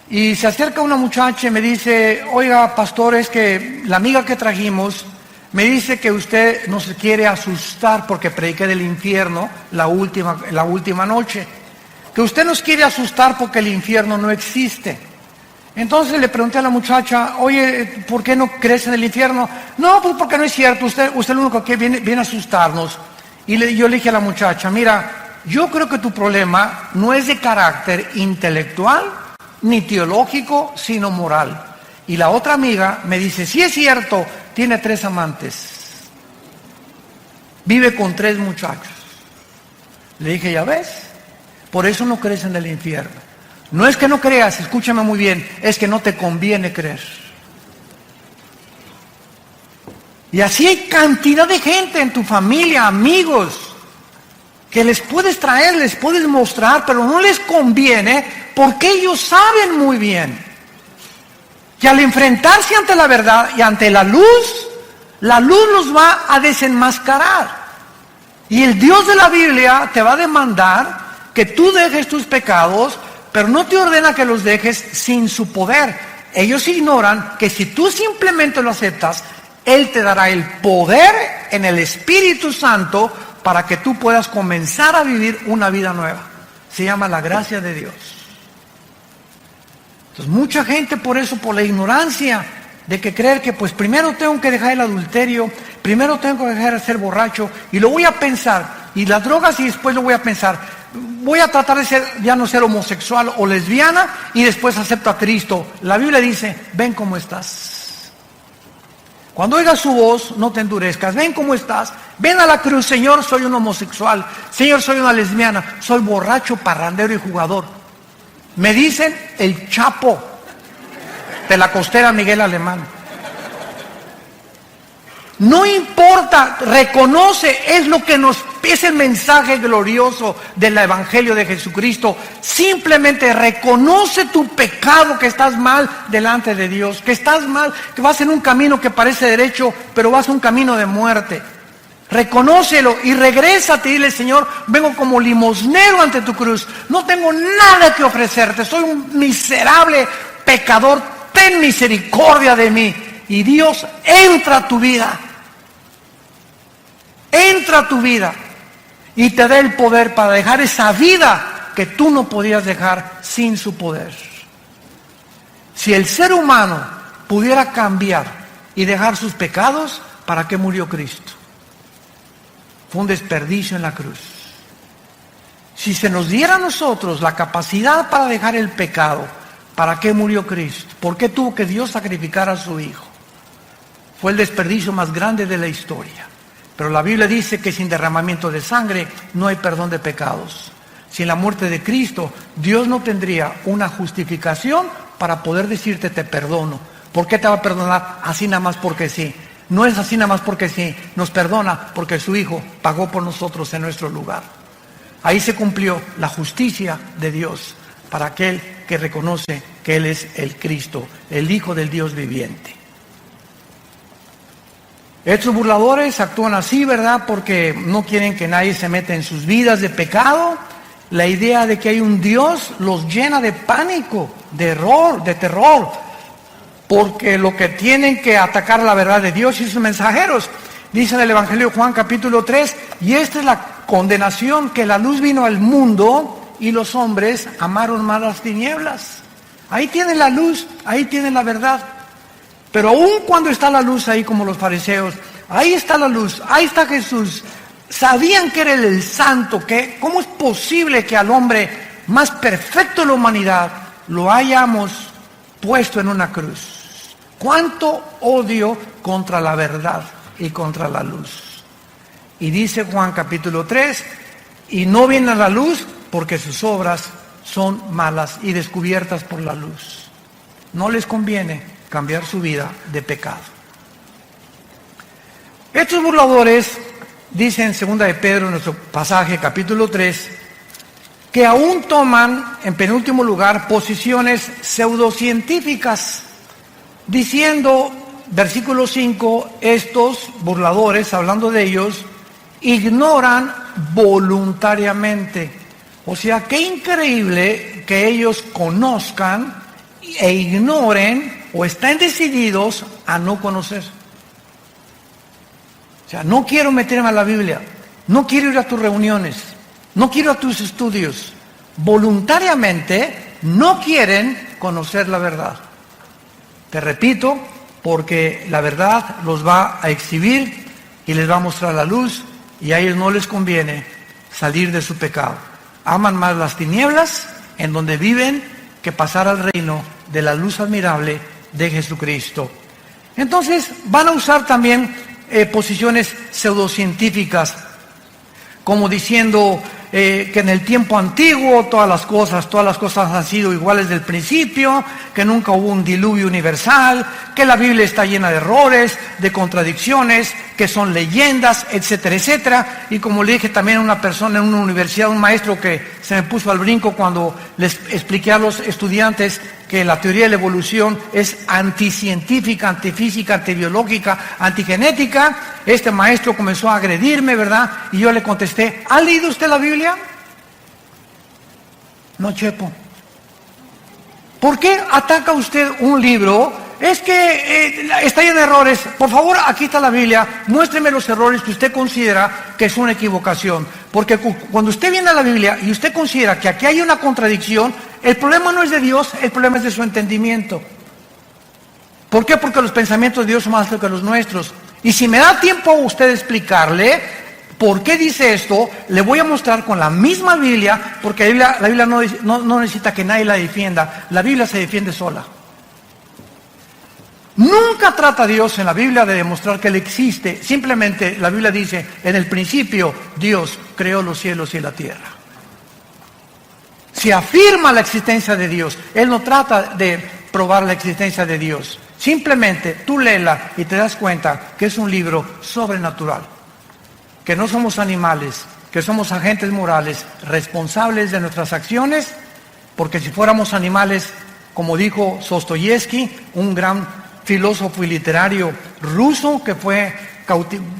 Y se acerca una muchacha y me dice, oiga, pastor, es que la amiga que trajimos me dice que usted nos quiere asustar porque prediqué del infierno la última noche. Que usted nos quiere asustar porque el infierno no existe. Entonces le pregunté a la muchacha, oye, ¿por qué no crees en el infierno? No, pues porque no es cierto, usted lo único que viene a asustarnos. Y yo le dije a la muchacha, mira, yo creo que tu problema no es de carácter intelectual ni teológico, sino moral. Y la otra amiga me dice, sí es cierto, tiene 3 amantes, vive con 3 muchachos. Le dije, ya ves, por eso no crees en el infierno. No es que no creas, escúchame muy bien, es que no te conviene creer. Y así hay cantidad de gente en tu familia, amigos, que les puedes traer, les puedes mostrar, pero no les conviene porque ellos saben muy bien que al enfrentarse ante la verdad y ante la luz los va a desenmascarar. Y el Dios de la Biblia te va a demandar que tú dejes tus pecados, pero no te ordena que los dejes sin su poder. Ellos ignoran que si tú simplemente lo aceptas, Él te dará el poder en el Espíritu Santo para que tú puedas comenzar a vivir una vida nueva. Se llama la gracia de Dios. Entonces mucha gente por eso, por la ignorancia de que creer que pues primero tengo que dejar el adulterio, primero tengo que dejar de ser borracho y lo voy a pensar, y las drogas, y después lo voy a pensar, voy a tratar de ya no ser homosexual o lesbiana y después acepto a Cristo. La Biblia dice, ven cómo estás. Cuando oigas su voz, no te endurezcas. Ven cómo estás. Ven a la cruz, Señor, soy un homosexual. Señor, soy una lesbiana. Soy borracho, parrandero y jugador. Me dicen el Chapo de la costera Miguel Alemán. No importa, reconoce, es el mensaje glorioso del Evangelio de Jesucristo. Simplemente reconoce tu pecado, que estás mal delante de Dios, que estás mal, que vas en un camino que parece derecho, pero vas a un camino de muerte. Reconócelo y regrésate y dile, Señor, vengo como limosnero ante tu cruz. No tengo nada que ofrecerte, soy un miserable pecador, ten misericordia de mí. Y Dios entra a tu vida. Entra a tu vida y te da el poder para dejar esa vida que tú no podías dejar sin su poder. Si el ser humano pudiera cambiar y dejar sus pecados, ¿para qué murió Cristo? Fue un desperdicio en la cruz. Si se nos diera a nosotros la capacidad para dejar el pecado, ¿para qué murió Cristo? ¿Por qué tuvo que Dios sacrificar a su Hijo? Fue el desperdicio más grande de la historia. Pero la Biblia dice que sin derramamiento de sangre no hay perdón de pecados. Sin la muerte de Cristo, Dios no tendría una justificación para poder decirte te perdono. ¿Por qué te va a perdonar? Así nada más porque sí. No es así nada más porque sí. Nos perdona porque su Hijo pagó por nosotros en nuestro lugar. Ahí se cumplió la justicia de Dios para aquel que reconoce que Él es el Cristo, el Hijo del Dios viviente. Estos burladores actúan así, ¿verdad? Porque no quieren que nadie se meta en sus vidas de pecado. La idea de que hay un Dios los llena de pánico, de error, de terror, porque lo que tienen que atacar la verdad de Dios y sus mensajeros. Dice en el Evangelio de Juan capítulo 3, y esta es la condenación, que la luz vino al mundo y los hombres amaron más las tinieblas. Ahí tienen la luz, ahí tienen la verdad. Pero aún cuando está la luz ahí, como los fariseos, ahí está la luz, ahí está Jesús. Sabían que era el santo, que cómo es posible que al hombre más perfecto de la humanidad lo hayamos puesto en una cruz. Cuánto odio contra la verdad y contra la luz. Y dice Juan capítulo 3, y no vienen a la luz porque sus obras son malas y descubiertas por la luz. No les conviene cambiar su vida de pecado. Estos burladores dicen en 2 de Pedro, en nuestro pasaje, capítulo 3, que aún toman, en penúltimo lugar, posiciones pseudocientíficas, diciendo, versículo 5, estos burladores, hablando de ellos, ignoran voluntariamente. O sea, qué increíble que ellos conozcan e ignoren o estén decididos a no conocer. O sea, no quiero meterme a la Biblia, no quiero ir a tus reuniones, no quiero a tus estudios. Voluntariamente no quieren conocer la verdad. Te repito, porque la verdad los va a exhibir y les va a mostrar la luz, y a ellos no les conviene salir de su pecado. Aman más las tinieblas en donde viven que pasar al reino de la luz admirable de Jesucristo. Entonces van a usar también posiciones pseudocientíficas, como diciendo que en el tiempo antiguo todas las cosas han sido iguales del principio, que nunca hubo un diluvio universal, que la Biblia está llena de errores, de contradicciones, que son leyendas, etcétera, etcétera. Y como le dije también a una persona en una universidad, un maestro que se me puso al brinco cuando les expliqué a los estudiantes que la teoría de la evolución es anticientífica, antifísica, antibiológica, antigenética. Este maestro comenzó a agredirme, ¿verdad? Y yo le contesté, ¿ha leído usted la Biblia? No, Chepo. ¿Por qué ataca usted un libro? Es que está lleno de errores. Por favor, aquí está la Biblia, muéstreme los errores que usted considera que es una equivocación. Porque cuando usted viene a la Biblia y usted considera que aquí hay una contradicción, el problema no es de Dios, el problema es de su entendimiento. ¿Por qué? Porque los pensamientos de Dios son más altos que los nuestros. Y si me da tiempo a usted explicarle por qué dice esto, le voy a mostrar con la misma Biblia, porque la Biblia no necesita que nadie la defienda, la Biblia se defiende sola. Nunca trata Dios en la Biblia de demostrar que Él existe, simplemente la Biblia dice, en el principio Dios creó los cielos y la tierra. Se afirma la existencia de Dios, Él no trata de probar la existencia de Dios, simplemente tú léela y te das cuenta que es un libro sobrenatural, que no somos animales, que somos agentes morales, responsables de nuestras acciones, porque si fuéramos animales, como dijo Dostoyevsky, un gran filósofo y literario ruso que fue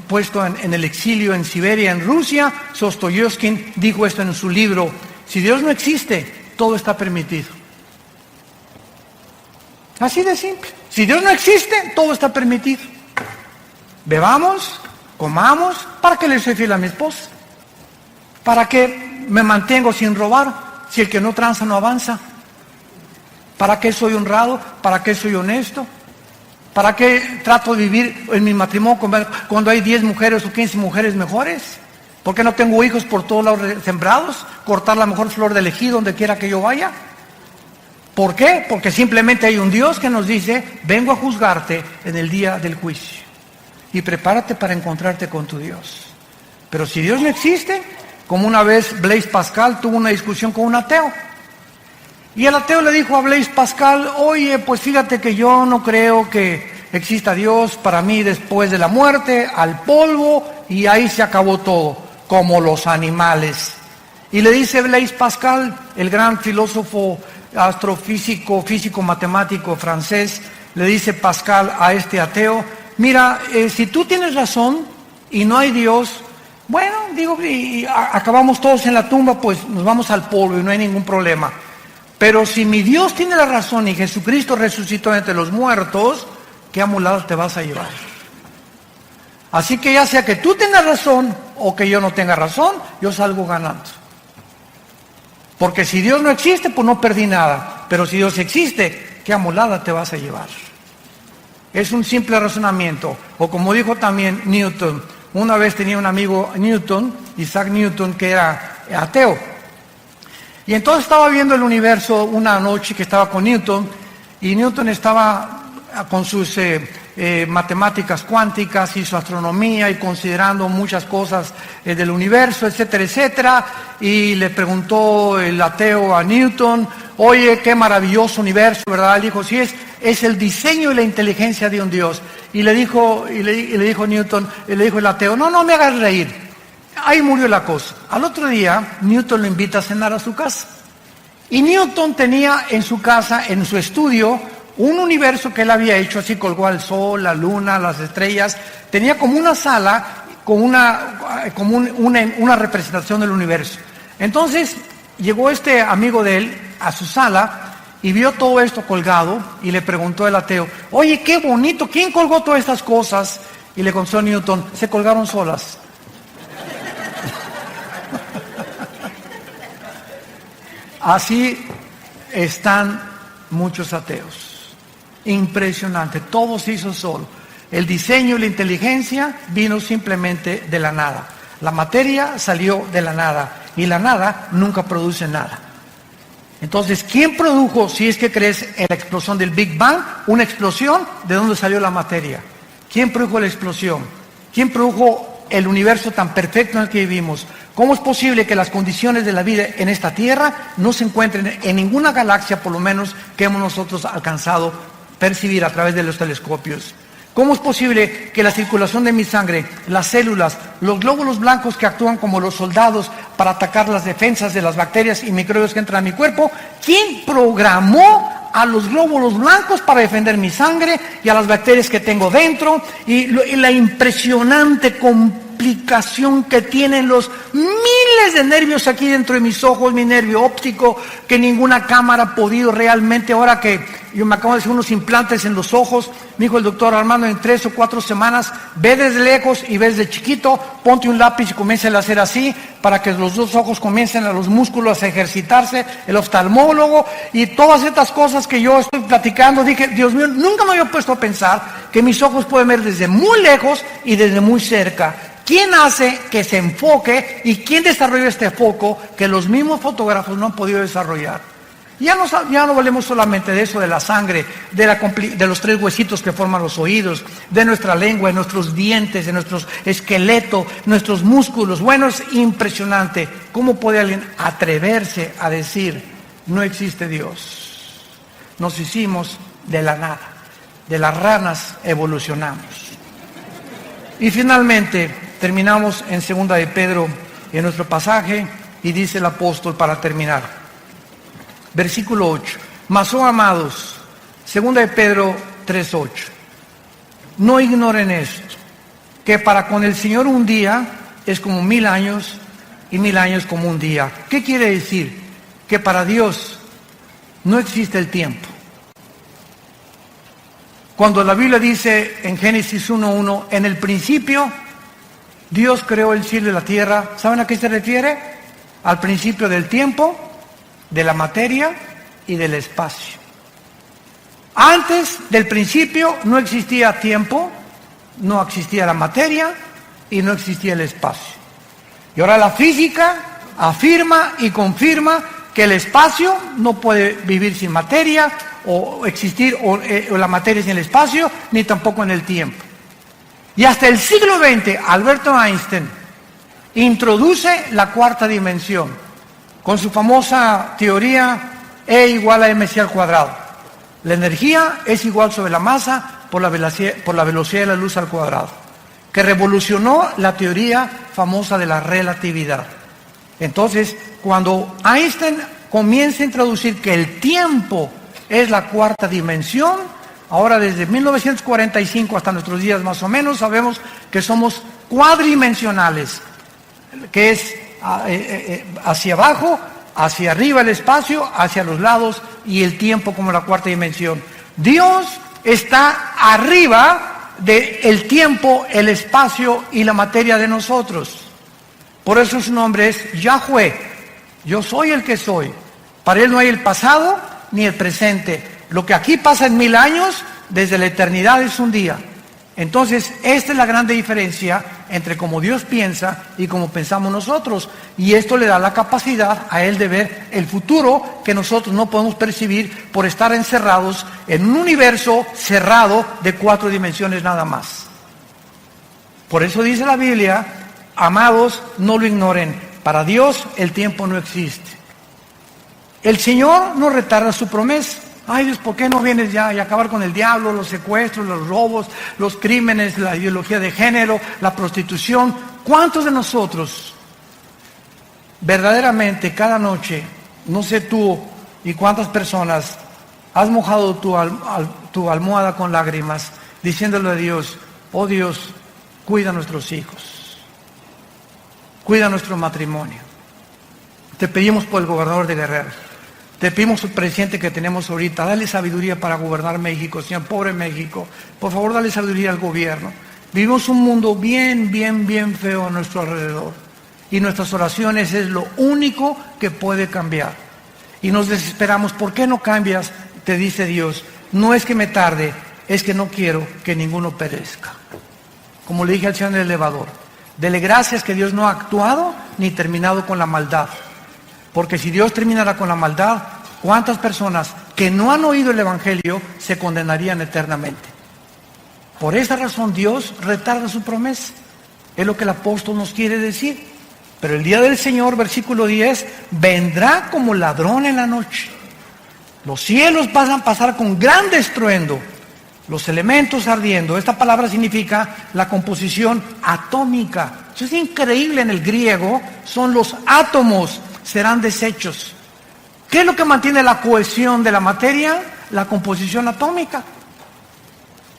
puesto en el exilio en Siberia, en Rusia, Dostoyevsky dijo esto en su libro, si Dios no existe, todo está permitido. Así de simple. Si Dios no existe, todo está permitido. Bebamos, comamos, ¿para qué le soy fiel a mi esposa? ¿Para qué me mantengo sin robar? Si el que no tranza no avanza. ¿Para qué soy honrado? ¿Para qué soy honesto? ¿Para qué trato de vivir en mi matrimonio cuando hay 10 mujeres o 15 mujeres mejores? ¿Por qué no tengo hijos por todos lados sembrados? ¿Cortar la mejor flor del ejido donde quiera que yo vaya? ¿Por qué? Porque simplemente hay un Dios que nos dice, vengo a juzgarte en el día del juicio. Y prepárate para encontrarte con tu Dios. Pero si Dios no existe, como una vez Blaise Pascal tuvo una discusión con un ateo. Y el ateo le dijo a Blaise Pascal, oye, pues fíjate que yo no creo que exista Dios. Para mí, después de la muerte, al polvo, y ahí se acabó todo, como los animales. Y le dice Blaise Pascal, el gran filósofo, astrofísico, físico, matemático francés, le dice Pascal a este ateo, mira, si tú tienes razón y no hay Dios, bueno, digo, y acabamos todos en la tumba, pues nos vamos al polvo y no hay ningún problema. Pero si mi Dios tiene la razón y Jesucristo resucitó entre los muertos, ¿qué amulada te vas a llevar? Así que ya sea que tú tengas razón o que yo no tenga razón, yo salgo ganando. Porque si Dios no existe, pues no perdí nada. Pero si Dios existe, ¿qué amulada te vas a llevar? Es un simple razonamiento. O como dijo también Newton, una vez tenía un amigo Newton, Isaac Newton, que era ateo. Y entonces estaba viendo el universo una noche que estaba con Newton, y Newton estaba con sus matemáticas cuánticas y su astronomía y considerando muchas cosas del universo, etcétera, etcétera. Y le preguntó el ateo a Newton, oye, qué maravilloso universo, ¿verdad? Él dijo, sí, es el diseño y la inteligencia de un Dios. Y le dijo Newton, le dijo el ateo, no me hagas reír. Ahí murió la cosa. Al otro día, Newton lo invita a cenar a su casa. Y Newton tenía en su casa, en su estudio, un universo que él había hecho, así colgó al sol, la luna, las estrellas. Tenía como una sala con una representación del universo. Entonces llegó este amigo de él a su sala y vio todo esto colgado y le preguntó el ateo, oye, qué bonito, ¿quién colgó todas estas cosas? Y le contestó Newton, se colgaron solas. Así están muchos ateos. Impresionante, todo se hizo solo. El diseño y la inteligencia vino simplemente de la nada. La materia salió de la nada y la nada nunca produce nada. Entonces, ¿quién produjo, si es que crees en la explosión del Big Bang, una explosión? ¿De dónde salió la materia? ¿Quién produjo la explosión? ¿Quién produjo el universo tan perfecto en el que vivimos? ¿Cómo es posible que las condiciones de la vida en esta Tierra no se encuentren en ninguna galaxia, por lo menos, que hemos nosotros alcanzado percibir a través de los telescopios? ¿Cómo es posible que la circulación de mi sangre, las células, los glóbulos blancos que actúan como los soldados para atacar las defensas de las bacterias y microbios que entran a mi cuerpo, quién programó a los glóbulos blancos para defender mi sangre y a las bacterias que tengo dentro? Y la impresionante complicación que tienen los miles de nervios aquí dentro de mis ojos, mi nervio óptico, que ninguna cámara ha podido realmente. Ahora que yo me acabo de hacer unos implantes en los ojos, me dijo el doctor Armando, en 3 o 4 semanas, ve desde lejos y ves de chiquito, ponte un lápiz y comienza a hacer así, para que los dos ojos comiencen a los músculos a ejercitarse, el oftalmólogo, y todas estas cosas que yo estoy platicando. Dije, Dios mío, nunca me había puesto a pensar que mis ojos pueden ver desde muy lejos y desde muy cerca. ¿Quién hace que se enfoque y quién desarrolla este foco que los mismos fotógrafos no han podido desarrollar? Ya no hablemos solamente de eso, de la sangre, de los 3 huesitos que forman los oídos, de nuestra lengua, de nuestros dientes, de nuestro esqueleto, nuestros músculos. Bueno, es impresionante. ¿Cómo puede alguien atreverse a decir, no existe Dios? Nos hicimos de la nada, de las ranas evolucionamos. Y finalmente, terminamos en 2 de Pedro, en nuestro pasaje, y dice el apóstol para terminar. Versículo 8. Mas, oh amados, 2 de Pedro 3:8. No ignoren esto, que para con el Señor un día es como 1000 años y 1000 años como un día. ¿Qué quiere decir? Que para Dios no existe el tiempo. Cuando la Biblia dice en Génesis 1:1, en el principio Dios creó el cielo y la tierra, ¿saben a qué se refiere? Al principio del tiempo, de la materia y del espacio. Antes del principio no existía tiempo, no existía la materia y no existía el espacio. Y ahora la física afirma y confirma que el espacio no puede vivir sin materia o existir o la materia sin el espacio, ni tampoco en el tiempo. Y hasta el siglo XX, Alberto Einstein introduce la 4ª dimensión con su famosa teoría E igual a mc al cuadrado. La energía es igual sobre la masa por la velocidad de la luz al cuadrado, que revolucionó la teoría famosa de la relatividad. Entonces, cuando Einstein comienza a introducir que el tiempo es la cuarta dimensión, ahora desde 1945 hasta nuestros días más o menos, sabemos que somos cuadridimensionales, que es hacia abajo, hacia arriba el espacio, hacia los lados y el tiempo como la cuarta dimensión. Dios está arriba del tiempo, el espacio y la materia de nosotros. Por eso su nombre es Yahweh. Yo soy el que soy. Para Él no hay el pasado ni el presente. Lo que aquí pasa en 1000 años, desde la eternidad es un día. Entonces, esta es la grande diferencia entre cómo Dios piensa y cómo pensamos nosotros. Y esto le da la capacidad a Él de ver el futuro que nosotros no podemos percibir por estar encerrados en un universo cerrado de 4 dimensiones nada más. Por eso dice la Biblia, amados, no lo ignoren. Para Dios el tiempo no existe. El Señor no retarda su promesa. Ay Dios, ¿por qué no vienes ya y acabar con el diablo, los secuestros, los robos, los crímenes, la ideología de género, la prostitución? ¿Cuántos de nosotros verdaderamente cada noche, no sé tú y cuántas personas, has mojado tu almohada con lágrimas diciéndole a Dios, oh Dios, cuida a nuestros hijos, cuida nuestro matrimonio? Te pedimos por el gobernador de Guerrero. Te pedimos al presidente que tenemos ahorita, dale sabiduría para gobernar México, Señor, pobre México. Por favor, dale sabiduría al gobierno. Vivimos un mundo bien feo a nuestro alrededor. Y nuestras oraciones es lo único que puede cambiar. Y nos desesperamos, ¿por qué no cambias? Te dice Dios, no es que me tarde, es que no quiero que ninguno perezca. Como le dije al Señor en el elevador, dele gracias que Dios no ha actuado ni terminado con la maldad. Porque si Dios terminara con la maldad, ¿cuántas personas que no han oído el Evangelio se condenarían eternamente? Por esa razón Dios retarda su promesa. Es lo que el apóstol nos quiere decir. Pero el día del Señor, versículo 10, vendrá como ladrón en la noche. Los cielos van a pasar con gran estruendo, los elementos ardiendo. Esta palabra significa la composición atómica. Eso es increíble en el griego, son los átomos. Serán desechos. ¿Qué es lo que mantiene la cohesión de la materia? La composición atómica.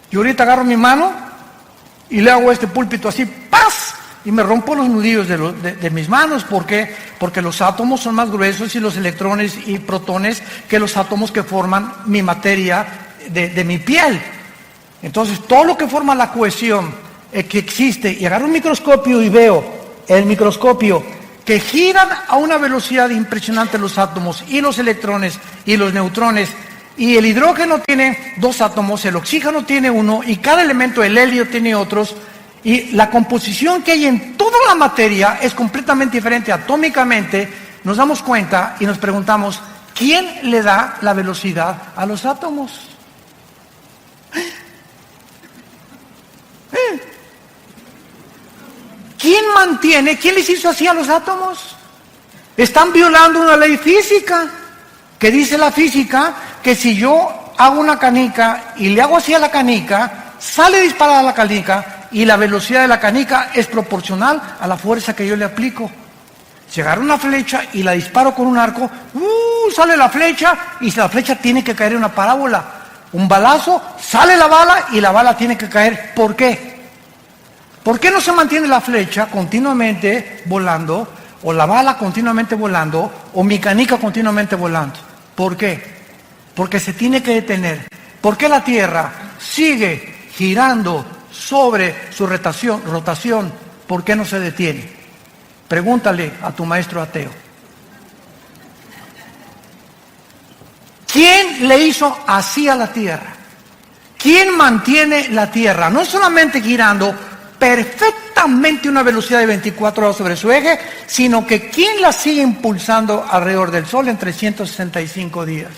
Yo ahorita agarro mi mano y le hago este púlpito así, ¡paz! Y me rompo los nudillos de mis manos. ¿Por qué? Porque los átomos son más gruesos y los electrones y protones que los átomos que forman mi materia de mi piel. Entonces, todo lo que forma la cohesión que existe, y agarro un microscopio y veo el microscopio que giran a una velocidad impresionante los átomos y los electrones y los neutrones, y el hidrógeno tiene 2 átomos, el oxígeno tiene 1, y cada elemento, el helio, tiene otros, y la composición que hay en toda la materia es completamente diferente atómicamente. Nos damos cuenta y nos preguntamos, ¿quién le da la velocidad a los átomos? ¿Quién les hizo así a los átomos? Están violando una ley física, que dice la física, que si yo hago una canica y le hago así a la canica, sale disparada la canica y la velocidad de la canica es proporcional a la fuerza que yo le aplico. Si agarro una flecha y la disparo con un arco, sale la flecha y la flecha tiene que caer en una parábola. Un balazo, sale la bala y la bala tiene que caer. ¿Por qué? ¿Por qué no se mantiene la flecha continuamente volando, o la bala continuamente volando, o mi canica continuamente volando? ¿Por qué? Porque se tiene que detener. ¿Por qué la Tierra sigue girando sobre su rotación? ¿Por qué no se detiene? Pregúntale a tu maestro ateo. ¿Quién le hizo así a la Tierra? ¿Quién mantiene la Tierra? No solamente girando perfectamente una velocidad de 24 grados sobre su eje, sino que ¿quién la sigue impulsando alrededor del Sol en 365 días?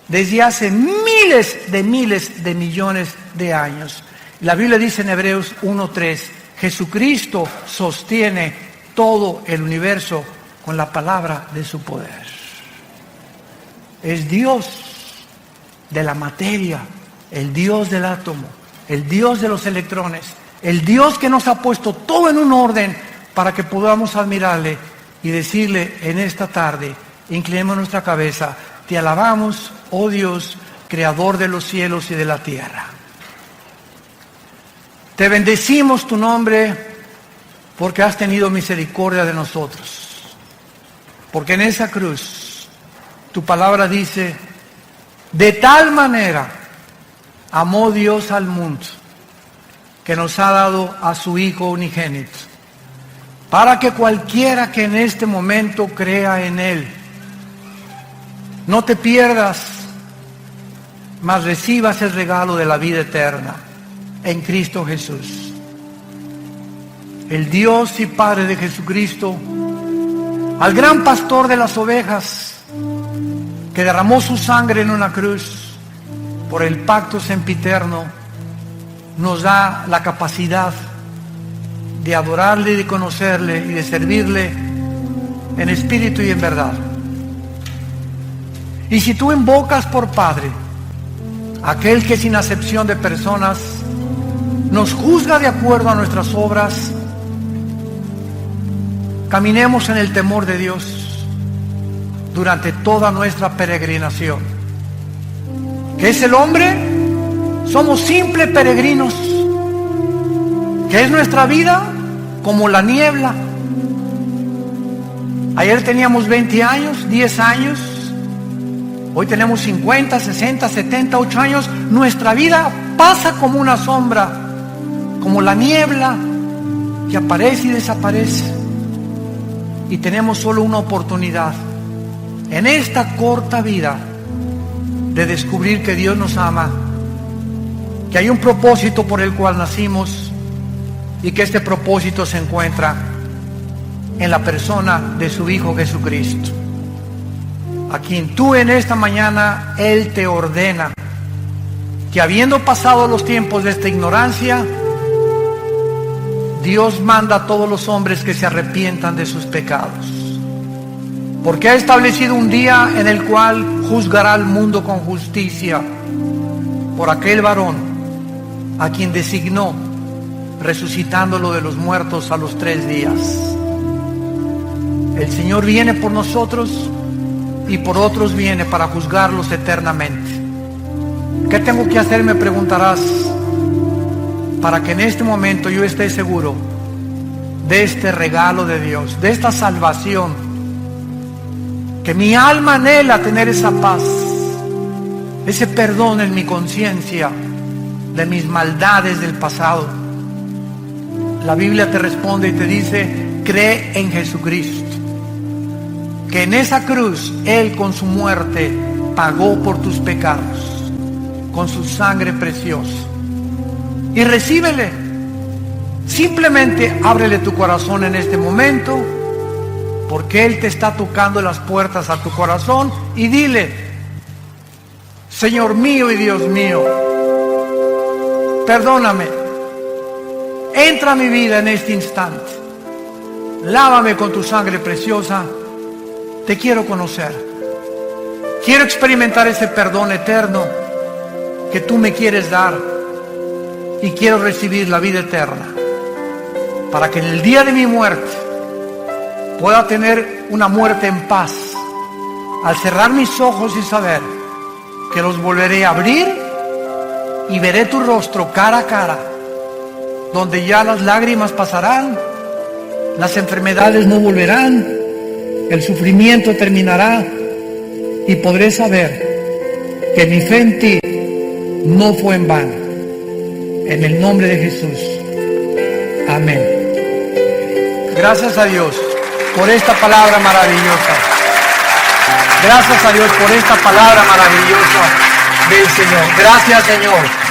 Desde hace miles de millones de años. La Biblia dice en Hebreos 1:3, Jesucristo sostiene todo el universo con la palabra de su poder. es Dios de la materia, el Dios del átomo, el Dios de los electrones, el Dios que nos ha puesto todo en un orden para que podamos admirarle y decirle en esta tarde, inclinemos nuestra cabeza, te alabamos, oh Dios, creador de los cielos y de la tierra. Te bendecimos tu nombre porque has tenido misericordia de nosotros. Porque en esa cruz, tu palabra dice, de tal manera amó Dios al mundo, que nos ha dado a su Hijo unigénito, para que cualquiera que en este momento crea en Él, no te pierdas, mas recibas el regalo de la vida eterna en Cristo Jesús. El Dios y Padre de Jesucristo, al gran pastor de las ovejas, que derramó su sangre en una cruz por el pacto sempiterno, nos da la capacidad de adorarle y de conocerle y de servirle en espíritu y en verdad. Y si tú invocas por Padre aquel que sin acepción de personas nos juzga de acuerdo a nuestras obras, caminemos en el temor de Dios durante toda nuestra peregrinación. ¿Qué es el hombre? Somos simples peregrinos. ¿Qué es nuestra vida? Como la niebla. Ayer teníamos 20 años, 10 años. Hoy tenemos 50, 60, 70, 8 años. Nuestra vida pasa como una sombra, como la niebla que aparece y desaparece. Y tenemos solo una oportunidad en esta corta vida de descubrir que Dios nos ama, que hay un propósito por el cual nacimos y que este propósito se encuentra en la persona de su Hijo Jesucristo, a quien tú en esta mañana Él te ordena que, habiendo pasado los tiempos de esta ignorancia, Dios manda a todos los hombres que se arrepientan de sus pecados, porque ha establecido un día en el cual juzgará al mundo con justicia por aquel varón a quien designó, resucitándolo de los muertos a los 3 días. El Señor viene por nosotros y por otros viene para juzgarlos eternamente. ¿Qué tengo que hacer?, me preguntarás, para que en este momento yo esté seguro de este regalo de Dios, de esta salvación, que mi alma anhela tener esa paz, ese perdón en mi conciencia de mis maldades del pasado. La Biblia te responde y te dice: cree en Jesucristo, que en esa cruz Él con su muerte pagó por tus pecados con su sangre preciosa, y recíbele. Simplemente ábrele tu corazón en este momento, porque Él te está tocando las puertas a tu corazón, y dile: Señor mío y Dios mío, perdóname, entra a mi vida en este instante, lávame con tu sangre preciosa, te quiero conocer, quiero experimentar ese perdón eterno que tú me quieres dar, y quiero recibir la vida eterna, para que en el día de mi muerte pueda tener una muerte en paz, al cerrar mis ojos y saber que los volveré a abrir y veré tu rostro cara a cara, donde ya las lágrimas pasarán, las enfermedades no volverán, el sufrimiento terminará, y podré saber que mi fe en ti no fue en vano. En el nombre de Jesús. Amén. Gracias a Dios por esta palabra maravillosa. Gracias a Dios por esta palabra maravillosa del Señor. Gracias, Señor.